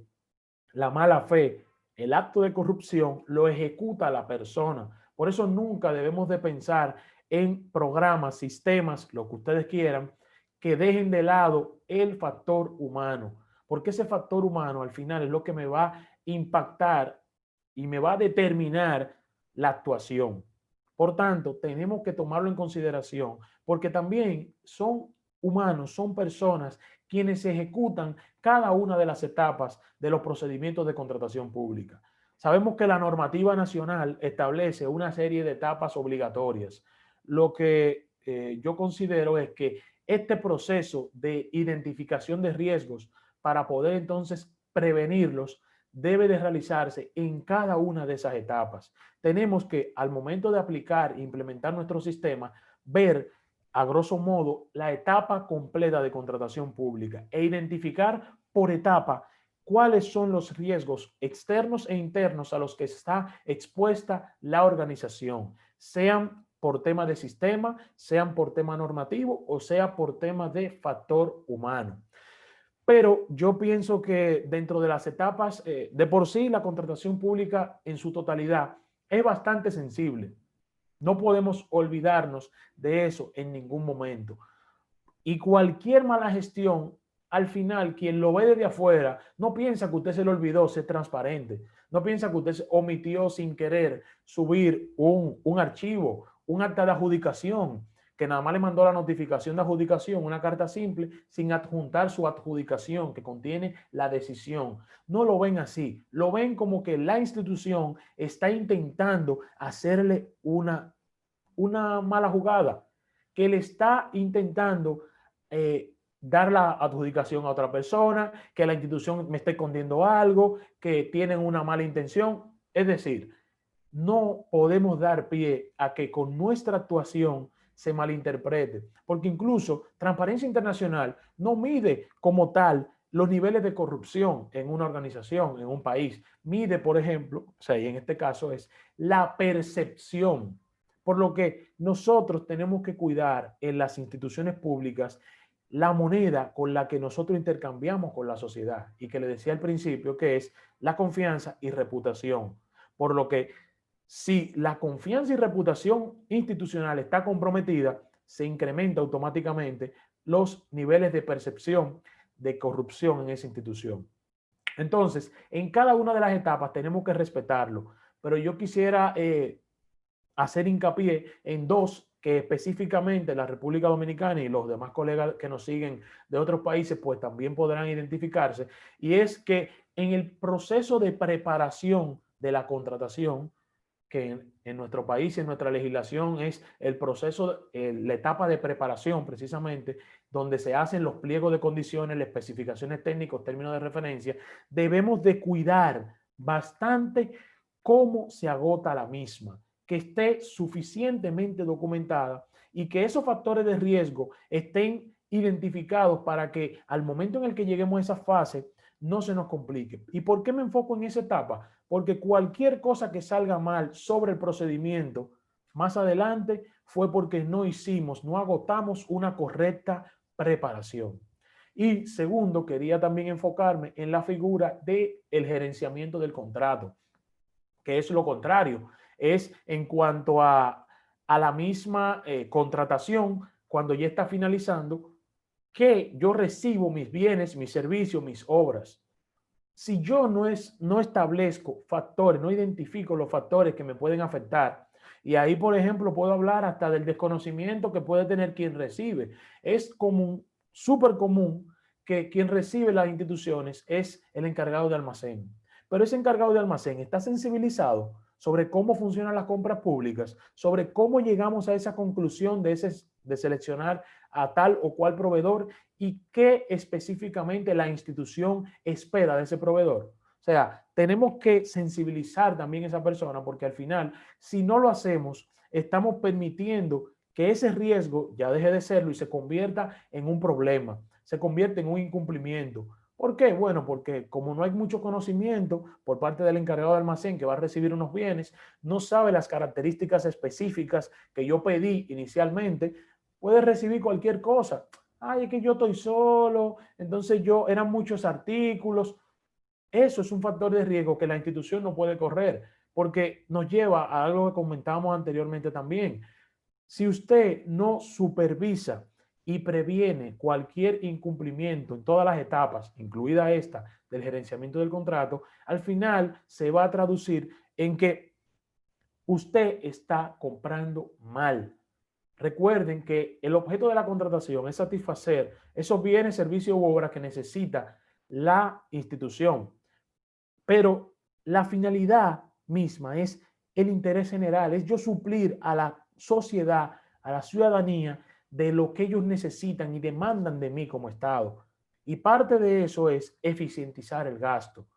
la mala fe, el acto de corrupción lo ejecuta la persona. Por eso nunca debemos de pensar en programas, sistemas, lo que ustedes quieran, que dejen de lado el factor humano, porque ese factor humano al final es lo que me va a impactar y me va a determinar la actuación. Por tanto, tenemos que tomarlo en consideración, porque también son humanos, son personas quienes ejecutan cada una de las etapas de los procedimientos de contratación pública. Sabemos que la normativa nacional establece una serie de etapas obligatorias. Lo que yo considero es que este proceso de identificación de riesgos para poder entonces prevenirlos debe de realizarse en cada una de esas etapas. Tenemos que, al momento de aplicar e implementar nuestro sistema, ver a grosso modo la etapa completa de contratación pública e identificar por etapa cuáles son los riesgos externos e internos a los que está expuesta la organización, sean por tema de sistema, sean por tema normativo o sea por tema de factor humano. Pero yo pienso que dentro de las etapas, de por sí la contratación pública en su totalidad es bastante sensible. No podemos olvidarnos de eso en ningún momento. Y cualquier mala gestión, al final, quien lo ve desde afuera, no piensa que usted se le olvidó ser transparente. No piensa que usted omitió sin querer subir un archivo, un acta de adjudicación, que nada más le mandó la notificación de adjudicación, una carta simple, sin adjuntar su adjudicación que contiene la decisión. No lo ven así. Lo ven como que la institución está intentando hacerle una mala jugada, que le está intentando dar la adjudicación a otra persona, que la institución me está escondiendo algo, que tienen una mala intención. Es decir, no podemos dar pie a que con nuestra actuación se malinterprete, porque incluso Transparencia Internacional no mide como tal los niveles de corrupción en una organización, en un país. Mide, por ejemplo, o sea, y en este caso es la percepción. Por lo que nosotros tenemos que cuidar en las instituciones públicas la moneda con la que nosotros intercambiamos con la sociedad y que le decía al principio que es la confianza y reputación. Por lo que si la confianza y reputación institucional está comprometida, se incrementa automáticamente los niveles de percepción de corrupción en esa institución. Entonces, en cada una de las etapas tenemos que respetarlo, pero yo quisiera hacer hincapié en dos que específicamente la República Dominicana y los demás colegas que nos siguen de otros países pues también podrán identificarse, y es que en el proceso de preparación de la contratación, que en nuestro país y en nuestra legislación es el proceso, la etapa de preparación precisamente, donde se hacen los pliegos de condiciones, las especificaciones técnicas, términos de referencia, debemos de cuidar bastante cómo se agota la misma, que esté suficientemente documentada y que esos factores de riesgo estén identificados para que al momento en el que lleguemos a esa fase no se nos complique. ¿Y por qué me enfoco en esa etapa? Porque cualquier cosa que salga mal sobre el procedimiento más adelante fue porque no agotamos una correcta preparación. Y segundo, quería también enfocarme en la figura del gerenciamiento del contrato, que es lo contrario, es en cuanto a la misma contratación, cuando ya está finalizando, que yo recibo mis bienes, mis servicios, mis obras. Si yo no establezco factores, no identifico los factores que me pueden afectar, y ahí, por ejemplo, puedo hablar hasta del desconocimiento que puede tener quien recibe. Es común, súper común, que quien recibe las instituciones es el encargado de almacén. Pero ese encargado de almacén está sensibilizado sobre cómo funcionan las compras públicas, sobre cómo llegamos a esa conclusión de seleccionar a tal o cual proveedor y qué específicamente la institución espera de ese proveedor. O sea, tenemos que sensibilizar también a esa persona, porque al final, si no lo hacemos, estamos permitiendo que ese riesgo ya deje de serlo y se convierta en un problema, se convierte en un incumplimiento. ¿Por qué? Bueno, porque como no hay mucho conocimiento por parte del encargado de almacén que va a recibir unos bienes, no sabe las características específicas que yo pedí inicialmente, puede recibir cualquier cosa. Ay, es que yo estoy solo, entonces eran muchos artículos. Eso es un factor de riesgo que la institución no puede correr, porque nos lleva a algo que comentábamos anteriormente también. Si usted no supervisa y previene cualquier incumplimiento en todas las etapas, incluida esta del gerenciamiento del contrato, al final se va a traducir en que usted está comprando mal. Recuerden que el objeto de la contratación es satisfacer esos bienes, servicios u obras que necesita la institución, pero la finalidad misma es el interés general, es yo suplir a la sociedad, a la ciudadanía, de lo que ellos necesitan y demandan de mí como Estado. Y parte de eso es eficientizar el gasto.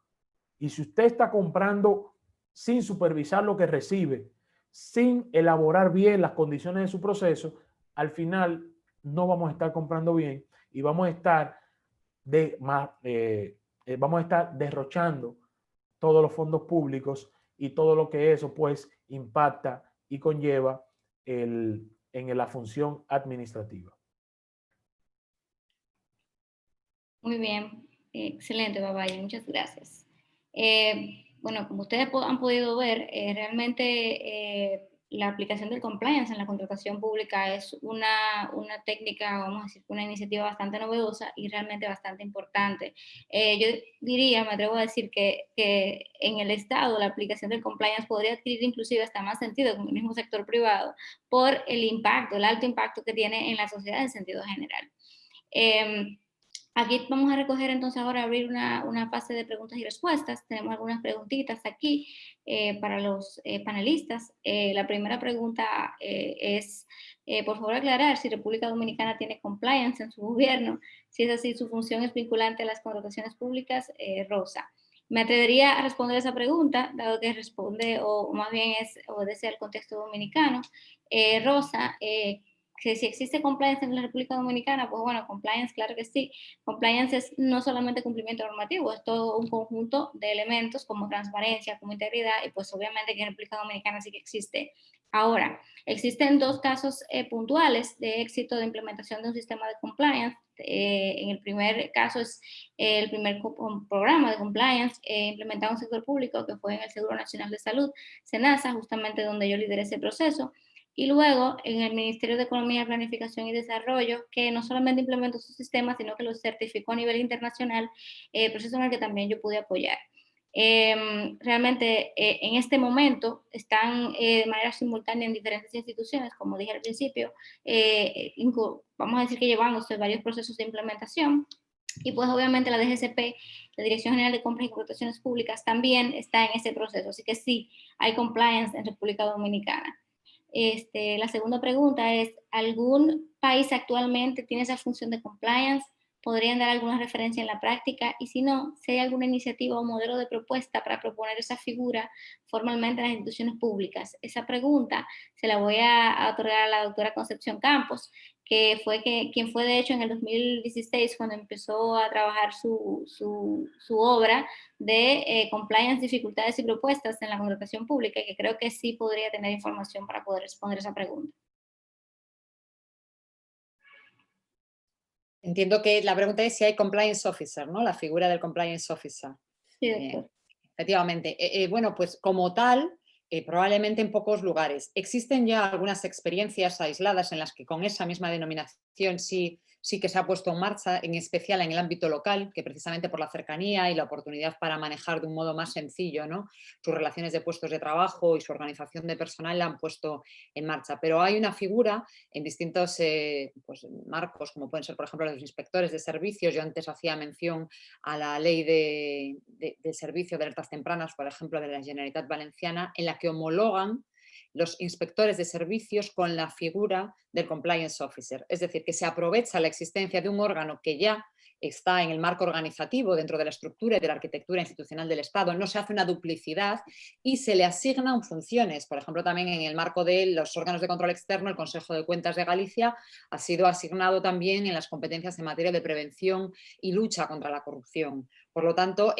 Y si usted está comprando sin supervisar lo que recibe, sin elaborar bien las condiciones de su proceso, al final no vamos a estar comprando bien y vamos a estar derrochando todos los fondos públicos y todo lo que eso pues impacta y conlleva en la función administrativa. Muy bien, excelente, Babayo, muchas gracias. bueno, como ustedes han podido ver, realmente la aplicación del compliance en la contratación pública es una técnica, vamos a decir, una iniciativa bastante novedosa y realmente bastante importante. Yo diría, me atrevo a decir que en el Estado la aplicación del compliance podría adquirir inclusive hasta más sentido con el mismo sector privado por el impacto, el alto impacto que tiene en la sociedad en sentido general. Aquí vamos a recoger entonces ahora, abrir una fase de preguntas y respuestas. Tenemos algunas preguntitas aquí para los panelistas. La primera pregunta es, por favor aclarar si República Dominicana tiene compliance en su gobierno. Si es así, su función es vinculante a las contrataciones públicas. Rosa. Me atrevería a responder esa pregunta, dado que responde, o más bien obedece al contexto dominicano. Rosa, que si existe compliance en la República Dominicana, pues bueno, compliance, claro que sí. Compliance es no solamente cumplimiento normativo, es todo un conjunto de elementos como transparencia, como integridad, y pues obviamente que en República Dominicana sí que existe. Ahora, existen dos casos puntuales de éxito de implementación de un sistema de compliance. En el primer caso es el primer programa de compliance implementado en el sector público, que fue en el Seguro Nacional de Salud, SENASA, justamente donde yo lideré ese proceso. Y luego en el Ministerio de Economía, Planificación y Desarrollo, que no solamente implementó su sistema, sino que lo certificó a nivel internacional, proceso en el que también yo pude apoyar. Realmente en este momento están de manera simultánea en diferentes instituciones, como dije al principio, vamos a decir que llevándose varios procesos de implementación. Y pues obviamente la DGCP, la Dirección General de Compras y Contrataciones Públicas, también está en ese proceso. Así que sí, hay compliance en República Dominicana. La segunda pregunta es, ¿algún país actualmente tiene esa función de compliance? ¿Podrían dar alguna referencia en la práctica? Y si no, si hay alguna iniciativa o modelo de propuesta para proponer esa figura formalmente en las instituciones públicas. Esa pregunta se la voy a otorgar a la doctora Concepción Campos, que fue quien fue de hecho en el 2016 cuando empezó a trabajar su obra de compliance, dificultades y propuestas en la contratación pública, que creo que sí podría tener información para poder responder esa pregunta. Entiendo que la pregunta es si hay compliance officer, ¿no? La figura del compliance officer. Sí, doctor. Efectivamente. Bueno, pues como tal, probablemente en pocos lugares. Existen ya algunas experiencias aisladas en las que con esa misma denominación sí que se ha puesto en marcha, en especial en el ámbito local, que precisamente por la cercanía y la oportunidad para manejar de un modo más sencillo, ¿no?, sus relaciones de puestos de trabajo y su organización de personal la han puesto en marcha. Pero hay una figura en distintos pues, marcos, como pueden ser, por ejemplo, los inspectores de servicios. Yo antes hacía mención a la ley de servicio de alertas tempranas, por ejemplo, de la Generalitat Valenciana, en la que homologan los inspectores de servicios con la figura del compliance officer. Es decir, que se aprovecha la existencia de un órgano que ya está en el marco organizativo dentro de la estructura y de la arquitectura institucional del Estado, no se hace una duplicidad y se le asignan funciones. Por ejemplo, también en el marco de los órganos de control externo, el Consejo de Cuentas de Galicia ha sido asignado también en las competencias en materia de prevención y lucha contra la corrupción. Por lo tanto,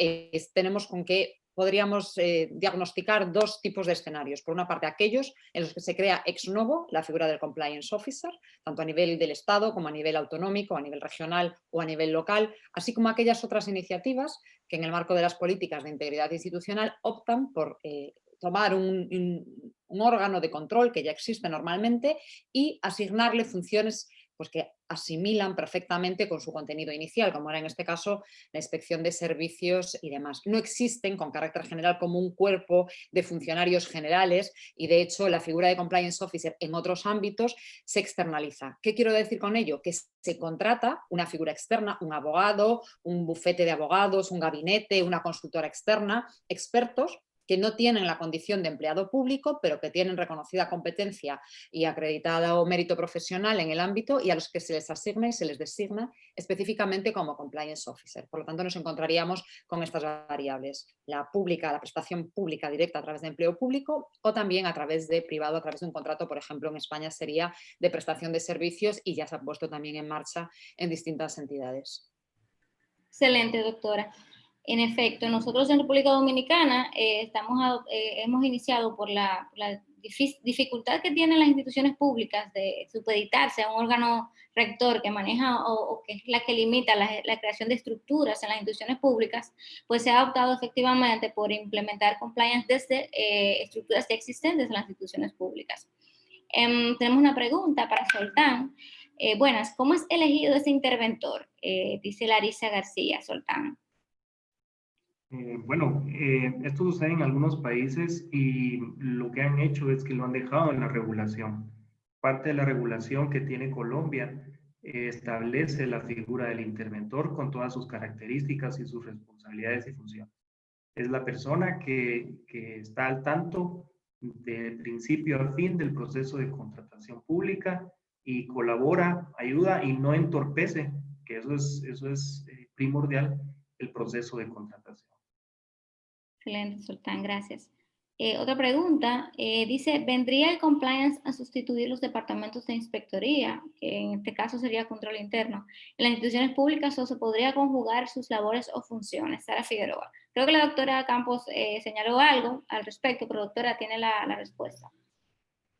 tenemos con que podríamos diagnosticar dos tipos de escenarios. Por una parte, aquellos en los que se crea ex novo la figura del compliance officer, tanto a nivel del Estado como a nivel autonómico, a nivel regional o a nivel local, así como aquellas otras iniciativas que en el marco de las políticas de integridad institucional optan por tomar un órgano de control que ya existe normalmente y asignarle funciones pues que asimilan perfectamente con su contenido inicial, como era en este caso la inspección de servicios y demás. No existen con carácter general como un cuerpo de funcionarios generales y de hecho la figura de compliance officer en otros ámbitos se externaliza. ¿Qué quiero decir con ello? Que se contrata una figura externa, un abogado, un bufete de abogados, un gabinete, una consultora externa, expertos que no tienen la condición de empleado público, pero que tienen reconocida competencia y acreditado mérito profesional en el ámbito y a los que se les asigna y se les designa específicamente como compliance officer. Por lo tanto, nos encontraríamos con estas variables, la pública, la prestación pública directa a través de empleo público o también a través de privado, a través de un contrato, por ejemplo, en España sería de prestación de servicios y ya se ha puesto también en marcha en distintas entidades. Excelente, doctora. En efecto, nosotros en República Dominicana hemos iniciado por la dificultad que tienen las instituciones públicas de supeditarse a un órgano rector que maneja o que es la que limita la creación de estructuras en las instituciones públicas, pues se ha optado efectivamente por implementar compliance desde estructuras ya existentes en las instituciones públicas. Tenemos una pregunta para Soltán. Buenas, ¿cómo es elegido ese interventor? Dice Larisa García, Soltán. Bueno, esto sucede en algunos países y lo que han hecho es que lo han dejado en la regulación. Parte de la regulación que tiene Colombia establece la figura del interventor con todas sus características y sus responsabilidades y funciones. Es la persona que está al tanto de principio a fin del proceso de contratación pública y colabora, ayuda y no entorpece, que eso es primordial, el proceso de contratación. Excelente, Soltán, gracias. Otra pregunta, dice, ¿vendría el compliance a sustituir los departamentos de inspectoría, que en este caso sería control interno, en las instituciones públicas, o se podría conjugar sus labores o funciones? Sara Figueroa. Creo que la doctora Campos señaló algo al respecto, pero doctora tiene la respuesta,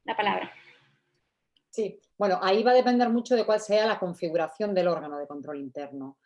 la palabra. Sí, bueno, ahí va a depender mucho de cuál sea la configuración del órgano de control interno.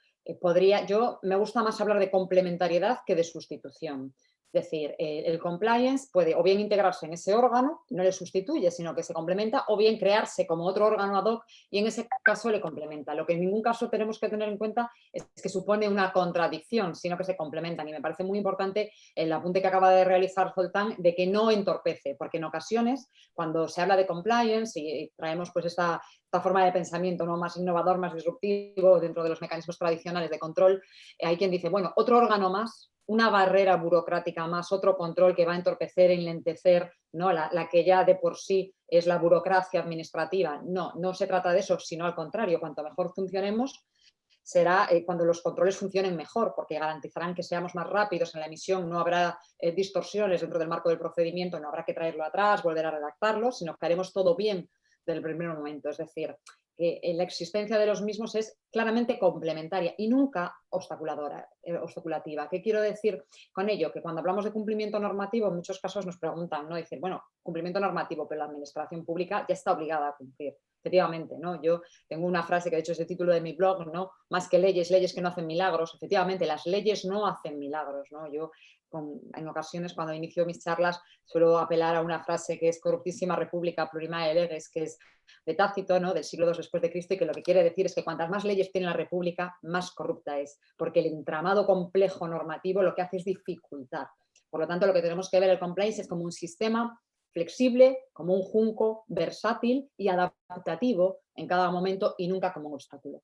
Yo me gusta más hablar de complementariedad que de sustitución. Es decir, el compliance puede o bien integrarse en ese órgano, no le sustituye, sino que se complementa, o bien crearse como otro órgano ad hoc y en ese caso le complementa. Lo que en ningún caso tenemos que tener en cuenta es que supone una contradicción, sino que se complementan. Y me parece muy importante el apunte que acaba de realizar Soltán de que no entorpece, porque en ocasiones cuando se habla de compliance y traemos pues esta forma de pensamiento, ¿no?, más innovador, más disruptivo dentro de los mecanismos tradicionales de control, hay quien dice, bueno, otro órgano más, una barrera burocrática más, otro control que va a entorpecer, enlentecer, ¿no?, la que ya de por sí es la burocracia administrativa. No se trata de eso, sino al contrario, cuanto mejor funcionemos, será cuando los controles funcionen mejor, porque garantizarán que seamos más rápidos en la emisión, no habrá distorsiones dentro del marco del procedimiento, no habrá que traerlo atrás, volver a redactarlo, sino que haremos todo bien desde el primer momento. Es decir, que la existencia de los mismos es claramente complementaria y nunca obstaculativa. ¿Qué quiero decir con ello? Que cuando hablamos de cumplimiento normativo, en muchos casos nos preguntan, ¿no? Dicen, bueno, cumplimiento normativo, pero la administración pública ya está obligada a cumplir. Efectivamente, ¿no? Yo tengo una frase que de hecho es el título de mi blog, ¿no? Más que leyes, leyes que no hacen milagros. Efectivamente, las leyes no hacen milagros, ¿no? Yo en ocasiones cuando inicio mis charlas suelo apelar a una frase que es corruptísima república plurimae leges, que es de Tácito, ¿no?, del siglo II después de Cristo, y que lo que quiere decir es que cuantas más leyes tiene la república, más corrupta es, porque el entramado complejo normativo lo que hace es dificultar. Por lo tanto, lo que tenemos que ver el compliance es como un sistema flexible, como un junco, versátil y adaptativo en cada momento y nunca como un obstáculo.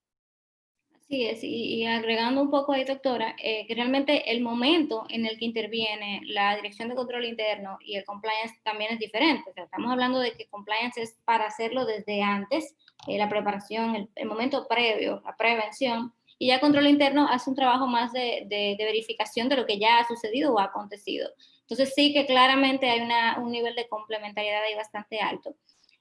Así es, y agregando un poco ahí, doctora, que realmente el momento en el que interviene la Dirección de Control Interno y el compliance también es diferente. O sea, estamos hablando de que compliance es para hacerlo desde antes, la preparación, el momento previo, la prevención, y ya Control Interno hace un trabajo más de verificación de lo que ya ha sucedido o ha acontecido. Entonces sí que claramente hay un nivel de complementariedad ahí bastante alto.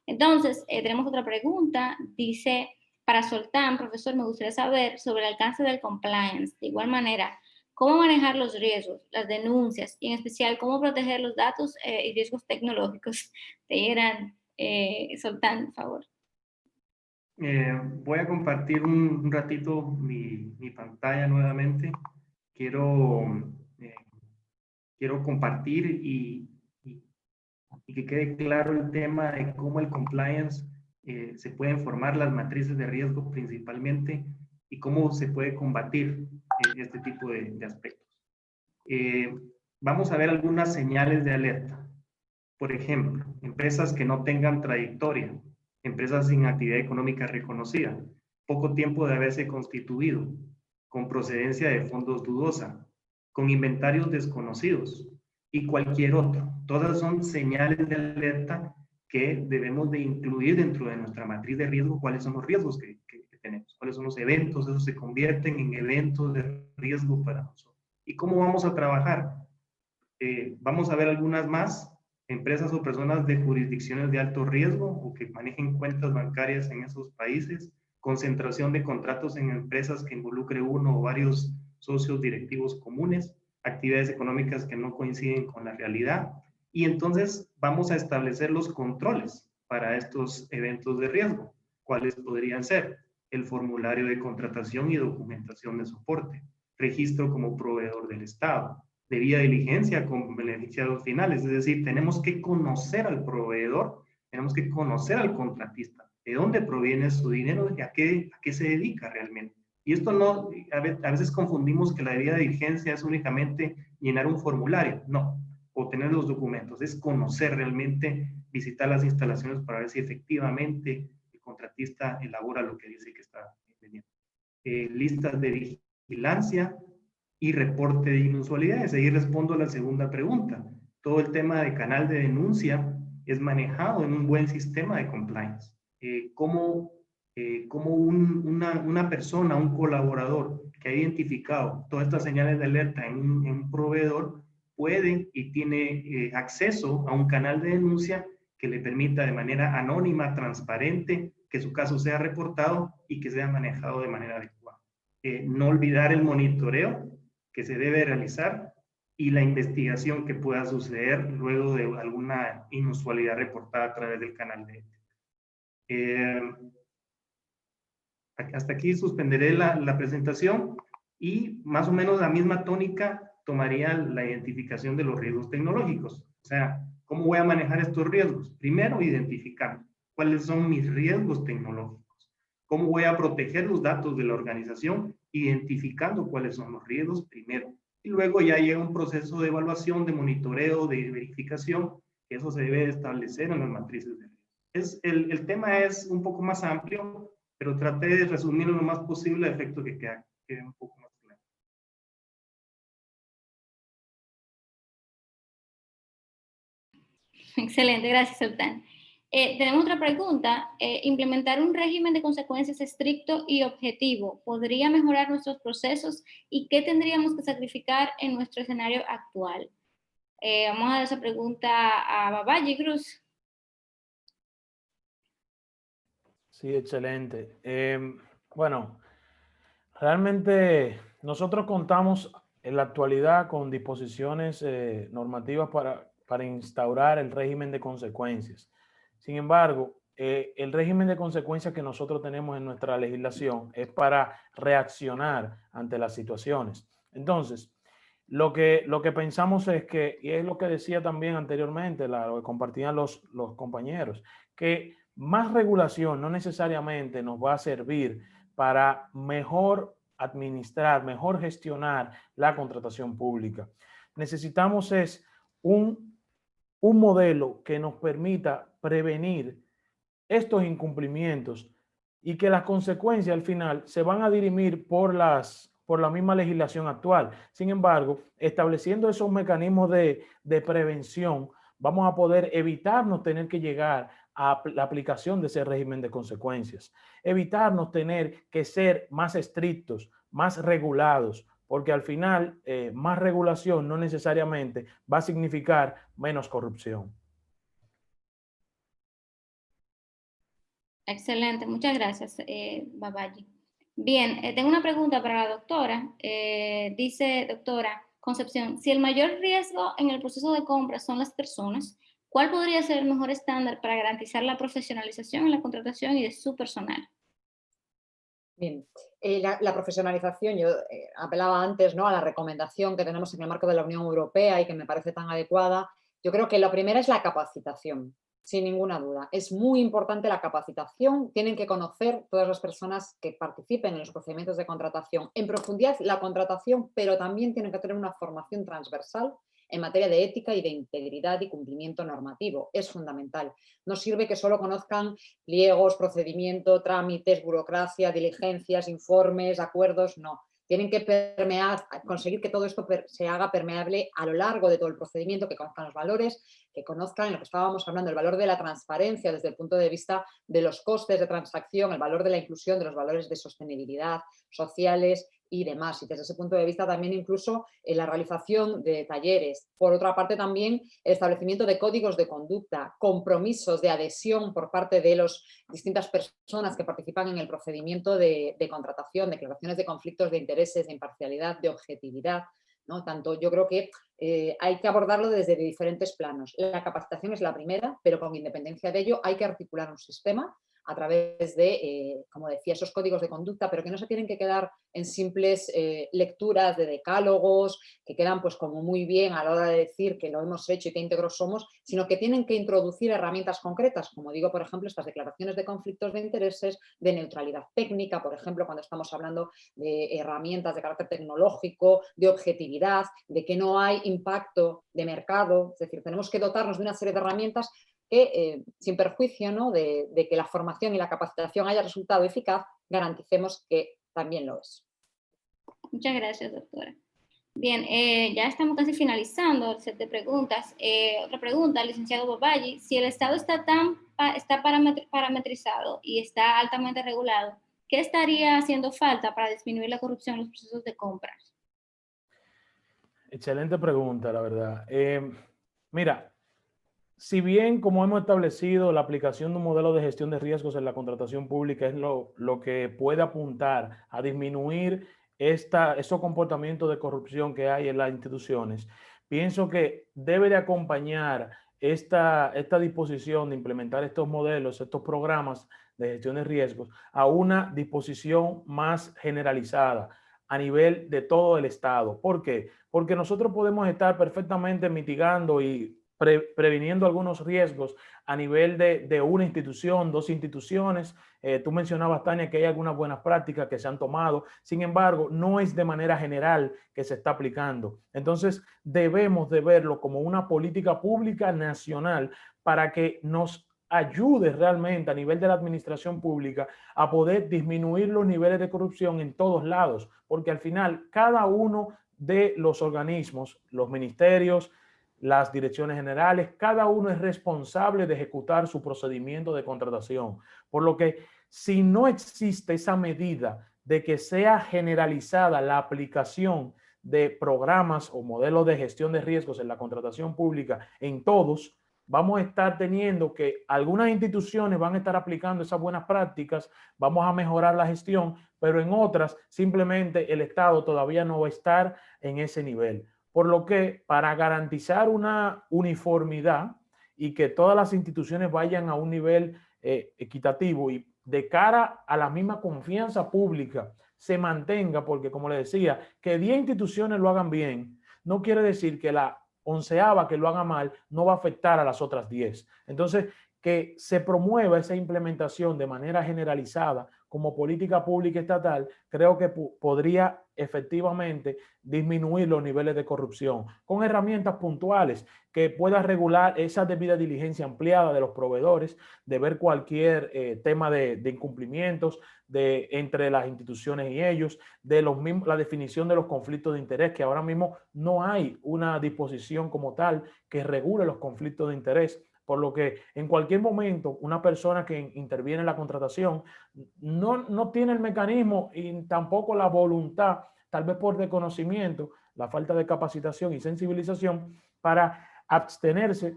Entonces, tenemos otra pregunta, dice... Para Soltán, profesor, me gustaría saber sobre el alcance del compliance. De igual manera, ¿cómo manejar los riesgos, las denuncias y en especial cómo proteger los datos y riesgos tecnológicos? Te dirán, Soltán, por favor. Voy a compartir un ratito mi pantalla nuevamente. Quiero compartir y que quede claro el tema de cómo el compliance se pueden formar las matrices de riesgo principalmente y cómo se puede combatir este tipo de aspectos. Vamos a ver algunas señales de alerta. Por ejemplo, empresas que no tengan trayectoria, empresas sin actividad económica reconocida, poco tiempo de haberse constituido, con procedencia de fondos dudosa, con inventarios desconocidos y cualquier otro. Todas son señales de alerta que debemos de incluir dentro de nuestra matriz de riesgo. ¿Cuáles son los riesgos que tenemos? ¿Cuáles son los eventos? Esos se convierten en eventos de riesgo para nosotros. ¿Y cómo vamos a trabajar? Vamos a ver algunas más. Empresas o personas de jurisdicciones de alto riesgo o que manejen cuentas bancarias en esos países. Concentración de contratos en empresas que involucre uno o varios socios directivos comunes. Actividades económicas que no coinciden con la realidad. Y entonces vamos a establecer los controles para estos eventos de riesgo. ¿Cuáles podrían ser? El formulario de contratación y documentación de soporte, registro como proveedor del Estado, debida diligencia con beneficiados finales, es decir, tenemos que conocer al proveedor, tenemos que conocer al contratista, de dónde proviene su dinero y a qué se dedica realmente. Y esto no, a veces confundimos que la debida diligencia es únicamente llenar un formulario, no, o tener los documentos, es conocer realmente, visitar las instalaciones para ver si efectivamente el contratista elabora lo que dice que está vendiendo. Listas de vigilancia y reporte de inusualidades. Ahí respondo a la segunda pregunta. Todo el tema de canal de denuncia es manejado en un buen sistema de compliance. ¿Cómo una persona, un colaborador que ha identificado todas estas señales de alerta en un proveedor puede y tiene acceso a un canal de denuncia que le permita de manera anónima, transparente, que su caso sea reportado y que sea manejado de manera adecuada? No olvidar el monitoreo que se debe realizar y la investigación que pueda suceder luego de alguna inusualidad reportada a través del canal de ética. Hasta aquí suspenderé la presentación y más o menos la misma tónica tomaría la identificación de los riesgos tecnológicos. O sea, ¿cómo voy a manejar estos riesgos? Primero, identificando cuáles son mis riesgos tecnológicos. ¿Cómo voy a proteger los datos de la organización? Identificando cuáles son los riesgos primero. Y luego ya llega un proceso de evaluación, de monitoreo, de verificación, que eso se debe establecer en las matrices de riesgo. El tema es un poco más amplio, pero traté de resumirlo lo más posible a efecto que quede un poco más claro. Excelente, gracias, Sultan. Tenemos otra pregunta. Implementar un régimen de consecuencias estricto y objetivo podría mejorar nuestros procesos y qué tendríamos que sacrificar en nuestro escenario actual. Vamos a dar esa pregunta a Babaji Cruz. Sí, excelente. Bueno, realmente nosotros contamos en la actualidad con disposiciones normativas para instaurar el régimen de consecuencias. Sin embargo, el régimen de consecuencias que nosotros tenemos en nuestra legislación es para reaccionar ante las situaciones. Entonces, lo que pensamos es que, y es lo que decía también anteriormente, lo que compartían los compañeros, que más regulación no necesariamente nos va a servir para mejor administrar, mejor gestionar la contratación pública. Necesitamos es un modelo que nos permita prevenir estos incumplimientos y que las consecuencias al final se van a dirimir por la misma legislación actual. Sin embargo, estableciendo esos mecanismos de prevención, vamos a poder evitarnos tener que llegar a la aplicación de ese régimen de consecuencias, evitarnos tener que ser más estrictos, más regulados, porque al final más regulación no necesariamente va a significar menos corrupción. Excelente, muchas gracias, Babaji. Bien, tengo una pregunta para la doctora. Dice, doctora Concepción, si el mayor riesgo en el proceso de compra son las personas, ¿cuál podría ser el mejor estándar para garantizar la profesionalización en la contratación y de su personal? Bien, la profesionalización, yo apelaba antes, ¿no?, a la recomendación que tenemos en el marco de la Unión Europea y que me parece tan adecuada. Yo creo que lo primero es la capacitación, sin ninguna duda. Es muy importante la capacitación, tienen que conocer todas las personas que participen en los procedimientos de contratación en profundidad la contratación, pero también tienen que tener una formación transversal en materia de ética y de integridad y cumplimiento normativo. Es fundamental. No sirve que solo conozcan pliegos, procedimiento, trámites, burocracia, diligencias, informes, acuerdos, no. Tienen que conseguir que todo esto se haga permeable a lo largo de todo el procedimiento, que conozcan los valores, que conozcan lo que estábamos hablando, el valor de la transparencia desde el punto de vista de los costes de transacción, el valor de la inclusión, de los valores de sostenibilidad, sociales y demás. Y desde ese punto de vista también incluso en la realización de talleres. Por otra parte también el establecimiento de códigos de conducta, compromisos de adhesión por parte de las distintas personas que participan en el procedimiento de contratación, declaraciones de conflictos de intereses, de imparcialidad, de objetividad. ¿no? Tanto, yo creo que hay que abordarlo desde diferentes planos. La capacitación es la primera, pero con independencia de ello hay que articular un sistema a través de, como decía, esos códigos de conducta, pero que no se tienen que quedar en simples lecturas de decálogos, que quedan pues como muy bien a la hora de decir que lo hemos hecho y qué íntegros somos, sino que tienen que introducir herramientas concretas, como digo, por ejemplo, estas declaraciones de conflictos de intereses, de neutralidad técnica, por ejemplo, cuando estamos hablando de herramientas de carácter tecnológico, de objetividad, de que no hay impacto de mercado, es decir, tenemos que dotarnos de una serie de herramientas que, sin perjuicio, ¿no?, de que la formación y la capacitación haya resultado eficaz, garanticemos que también lo es. Muchas gracias, doctora. Bien, ya estamos casi finalizando el set de preguntas. Otra pregunta, licenciado Babaji. Si el Estado está parametrizado y está altamente regulado, ¿qué estaría haciendo falta para disminuir la corrupción en los procesos de compras? Excelente pregunta, la verdad. Mira, si bien, como hemos establecido, la aplicación de un modelo de gestión de riesgos en la contratación pública es lo que puede apuntar a disminuir esos comportamientos de corrupción que hay en las instituciones, pienso que debe de acompañar esta disposición de implementar estos modelos, estos programas de gestión de riesgos, a una disposición más generalizada a nivel de todo el Estado. ¿Por qué? Porque nosotros podemos estar perfectamente mitigando y previniendo algunos riesgos a nivel de una institución, dos instituciones. Tú mencionabas, Tania, que hay algunas buenas prácticas que se han tomado. Sin embargo, no es de manera general que se está aplicando. Entonces, debemos de verlo como una política pública nacional para que nos ayude realmente a nivel de la administración pública a poder disminuir los niveles de corrupción en todos lados, porque al final cada uno de los organismos, los ministerios, las direcciones generales, cada uno es responsable de ejecutar su procedimiento de contratación. Por lo que si no existe esa medida de que sea generalizada la aplicación de programas o modelos de gestión de riesgos en la contratación pública en todos, vamos a estar teniendo que algunas instituciones van a estar aplicando esas buenas prácticas, vamos a mejorar la gestión, pero en otras simplemente el Estado todavía no va a estar en ese nivel. Por lo que, para garantizar una uniformidad y que todas las instituciones vayan a un nivel equitativo y de cara a la misma confianza pública se mantenga, porque como le decía, que 10 instituciones lo hagan bien, no quiere decir que la 11ª que lo haga mal no va a afectar a las otras 10. Entonces, que se promueva esa implementación de manera generalizada como política pública estatal, creo que podría efectivamente disminuir los niveles de corrupción con herramientas puntuales que pueda regular esa debida diligencia ampliada de los proveedores, de ver cualquier tema de incumplimientos entre las instituciones y ellos, de la definición de los conflictos de interés, que ahora mismo no hay una disposición como tal que regule los conflictos de interés. Por lo que en cualquier momento una persona que interviene en la contratación no tiene el mecanismo y tampoco la voluntad, tal vez por desconocimiento, la falta de capacitación y sensibilización, para abstenerse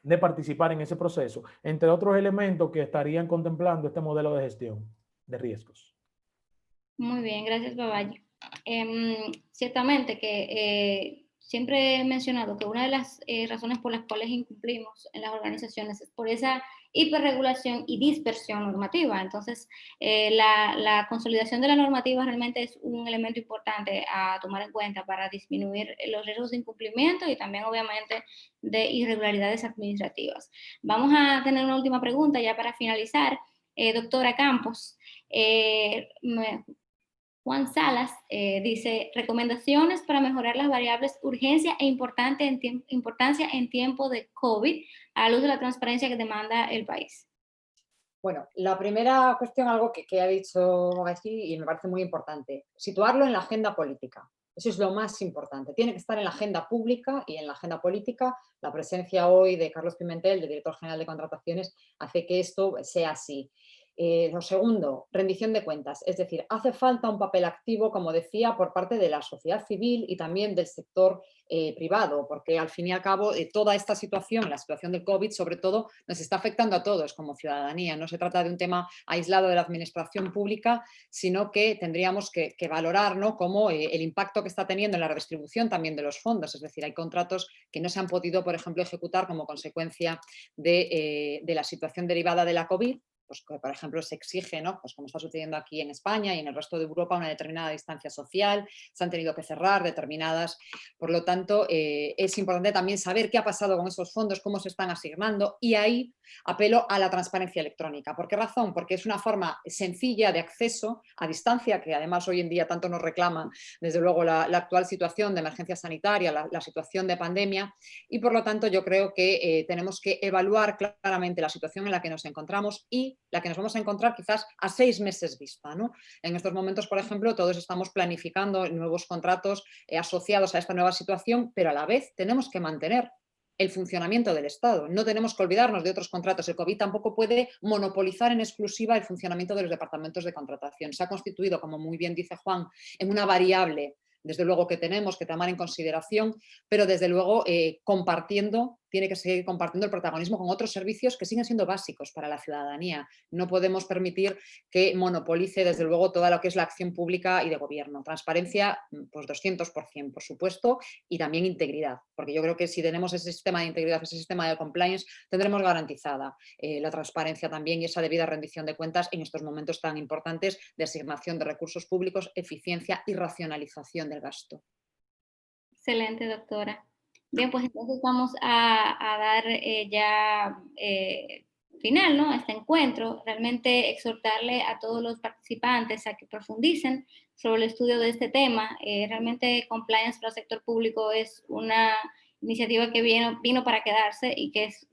de participar en ese proceso, entre otros elementos que estarían contemplando este modelo de gestión de riesgos. Muy bien, gracias, Babaji. Ciertamente que siempre he mencionado que una de las razones por las cuales incumplimos en las organizaciones es por esa hiperregulación y dispersión normativa. Entonces, la consolidación de la normativa realmente es un elemento importante a tomar en cuenta para disminuir los riesgos de incumplimiento y también, obviamente, de irregularidades administrativas. Vamos a tener una última pregunta ya para finalizar. Doctora Campos, Juan Salas dice, recomendaciones para mejorar las variables urgencia e importancia en tiempo de COVID a la luz de la transparencia que demanda el país. Bueno, la primera cuestión, algo que ha dicho aquí y me parece muy importante, situarlo en la agenda política. Eso es lo más importante. Tiene que estar en la agenda pública y en la agenda política. La presencia hoy de Carlos Pimentel, de director general de contrataciones, hace que esto sea así. Lo segundo, rendición de cuentas, es decir, hace falta un papel activo, como decía, por parte de la sociedad civil y también del sector privado, porque al fin y al cabo toda esta situación, la situación del COVID sobre todo, nos está afectando a todos como ciudadanía. No se trata de un tema aislado de la administración pública, sino que tendríamos que valorar, ¿no?, cómo el impacto que está teniendo en la redistribución también de los fondos. Es decir, hay contratos que no se han podido, por ejemplo, ejecutar como consecuencia de la situación derivada de la COVID. Pues que, por ejemplo, se exige, ¿no?, pues como está sucediendo aquí en España y en el resto de Europa, una determinada distancia social, se han tenido que cerrar determinadas. Por lo tanto, es importante también saber qué ha pasado con esos fondos, cómo se están asignando, y ahí apelo a la transparencia electrónica. ¿Por qué razón? Porque es una forma sencilla de acceso a distancia, que además hoy en día tanto nos reclama, desde luego, la actual situación de emergencia sanitaria, la situación de pandemia, y por lo tanto yo creo que tenemos que evaluar claramente la situación en la que nos encontramos y la que nos vamos a encontrar quizás a 6 meses vista, ¿no? En estos momentos, por ejemplo, todos estamos planificando nuevos contratos asociados a esta nueva situación, pero a la vez tenemos que mantener el funcionamiento del Estado. No tenemos que olvidarnos de otros contratos. El COVID tampoco puede monopolizar en exclusiva el funcionamiento de los departamentos de contratación. Se ha constituido, como muy bien dice Juan, en una variable, desde luego, que tenemos que tomar en consideración, pero desde luego tiene que seguir compartiendo el protagonismo con otros servicios que siguen siendo básicos para la ciudadanía. No podemos permitir que monopolice, desde luego, toda lo que es la acción pública y de gobierno. Transparencia, pues 200%, por supuesto, y también integridad, porque yo creo que si tenemos ese sistema de integridad, ese sistema de compliance, tendremos garantizada la transparencia también y esa debida rendición de cuentas en estos momentos tan importantes de asignación de recursos públicos, eficiencia y racionalización del gasto. Excelente, doctora. Bien, pues entonces vamos a dar final, ¿no?, a este encuentro. Realmente exhortarle a todos los participantes a que profundicen sobre el estudio de este tema. Realmente compliance para el sector público es una iniciativa que vino para quedarse y que es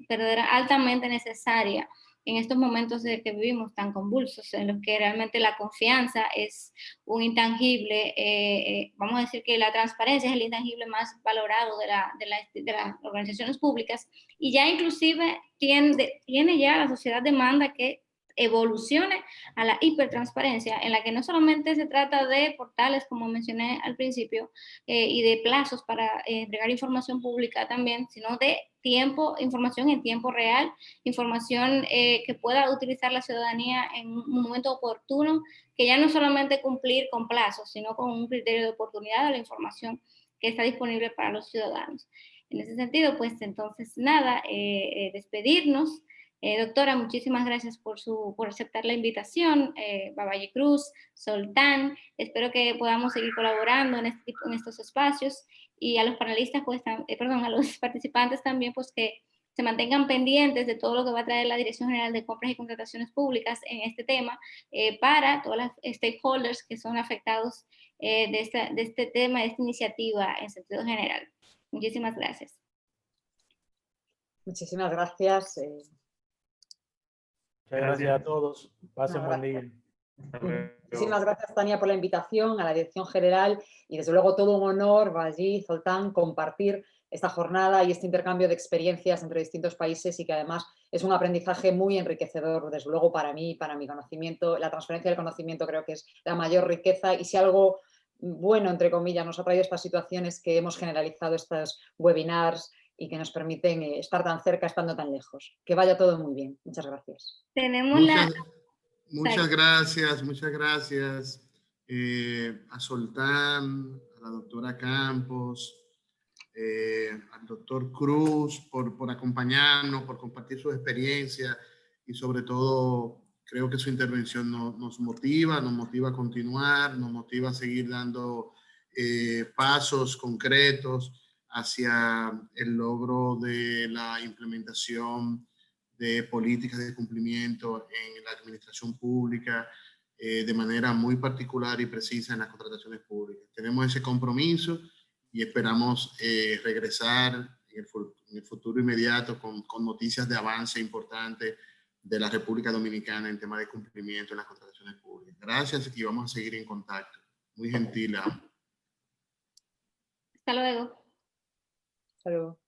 altamente necesaria en estos momentos de que vivimos tan convulsos, en los que realmente la confianza es un intangible. Vamos a decir que la transparencia es el intangible más valorado de las organizaciones públicas, y ya inclusive tiene ya la sociedad demanda que evolucione a la hipertransparencia, en la que no solamente se trata de portales, como mencioné al principio, y de plazos para entregar información pública también, sino de información en tiempo real, información que pueda utilizar la ciudadanía en un momento oportuno, que ya no solamente cumplir con plazos, sino con un criterio de oportunidad de la información que está disponible para los ciudadanos. En ese sentido, pues entonces nada, despedirnos. Doctora, muchísimas gracias por aceptar la invitación. Babaye Cruz, Soltán, espero que podamos seguir colaborando en estos espacios, y a los panelistas, pues, a los participantes también, pues que se mantengan pendientes de todo lo que va a traer la Dirección General de Compras y Contrataciones Públicas en este tema, para todos los stakeholders que son afectados de este tema, de esta iniciativa en sentido general. Muchísimas gracias. Muchísimas gracias. Muchas gracias a todos. Pasen buen día. Muchísimas gracias, Tania, por la invitación, a la Dirección General, y desde luego todo un honor, Babaye, Zoltán, compartir esta jornada y este intercambio de experiencias entre distintos países, y que además es un aprendizaje muy enriquecedor, desde luego para mí, para mi conocimiento. La transferencia del conocimiento creo que es la mayor riqueza, y si algo bueno, entre comillas, nos ha traído estas situaciones, que hemos generalizado estos webinars y que nos permiten estar tan cerca estando tan lejos. Que vaya todo muy bien. Muchas gracias. Muchas gracias a Soltán, a la doctora Campos, al doctor Cruz por acompañarnos, por compartir su experiencia, y sobre todo creo que su intervención nos motiva a continuar, nos motiva a seguir dando pasos concretos hacia el logro de la implementación de políticas de cumplimiento en la administración pública, de manera muy particular y precisa en las contrataciones públicas. Tenemos ese compromiso y esperamos regresar en el futuro inmediato con noticias de avance importante de la República Dominicana en tema de cumplimiento en las contrataciones públicas. Gracias, y vamos a seguir en contacto. Muy gentil. Hasta luego. Hasta luego.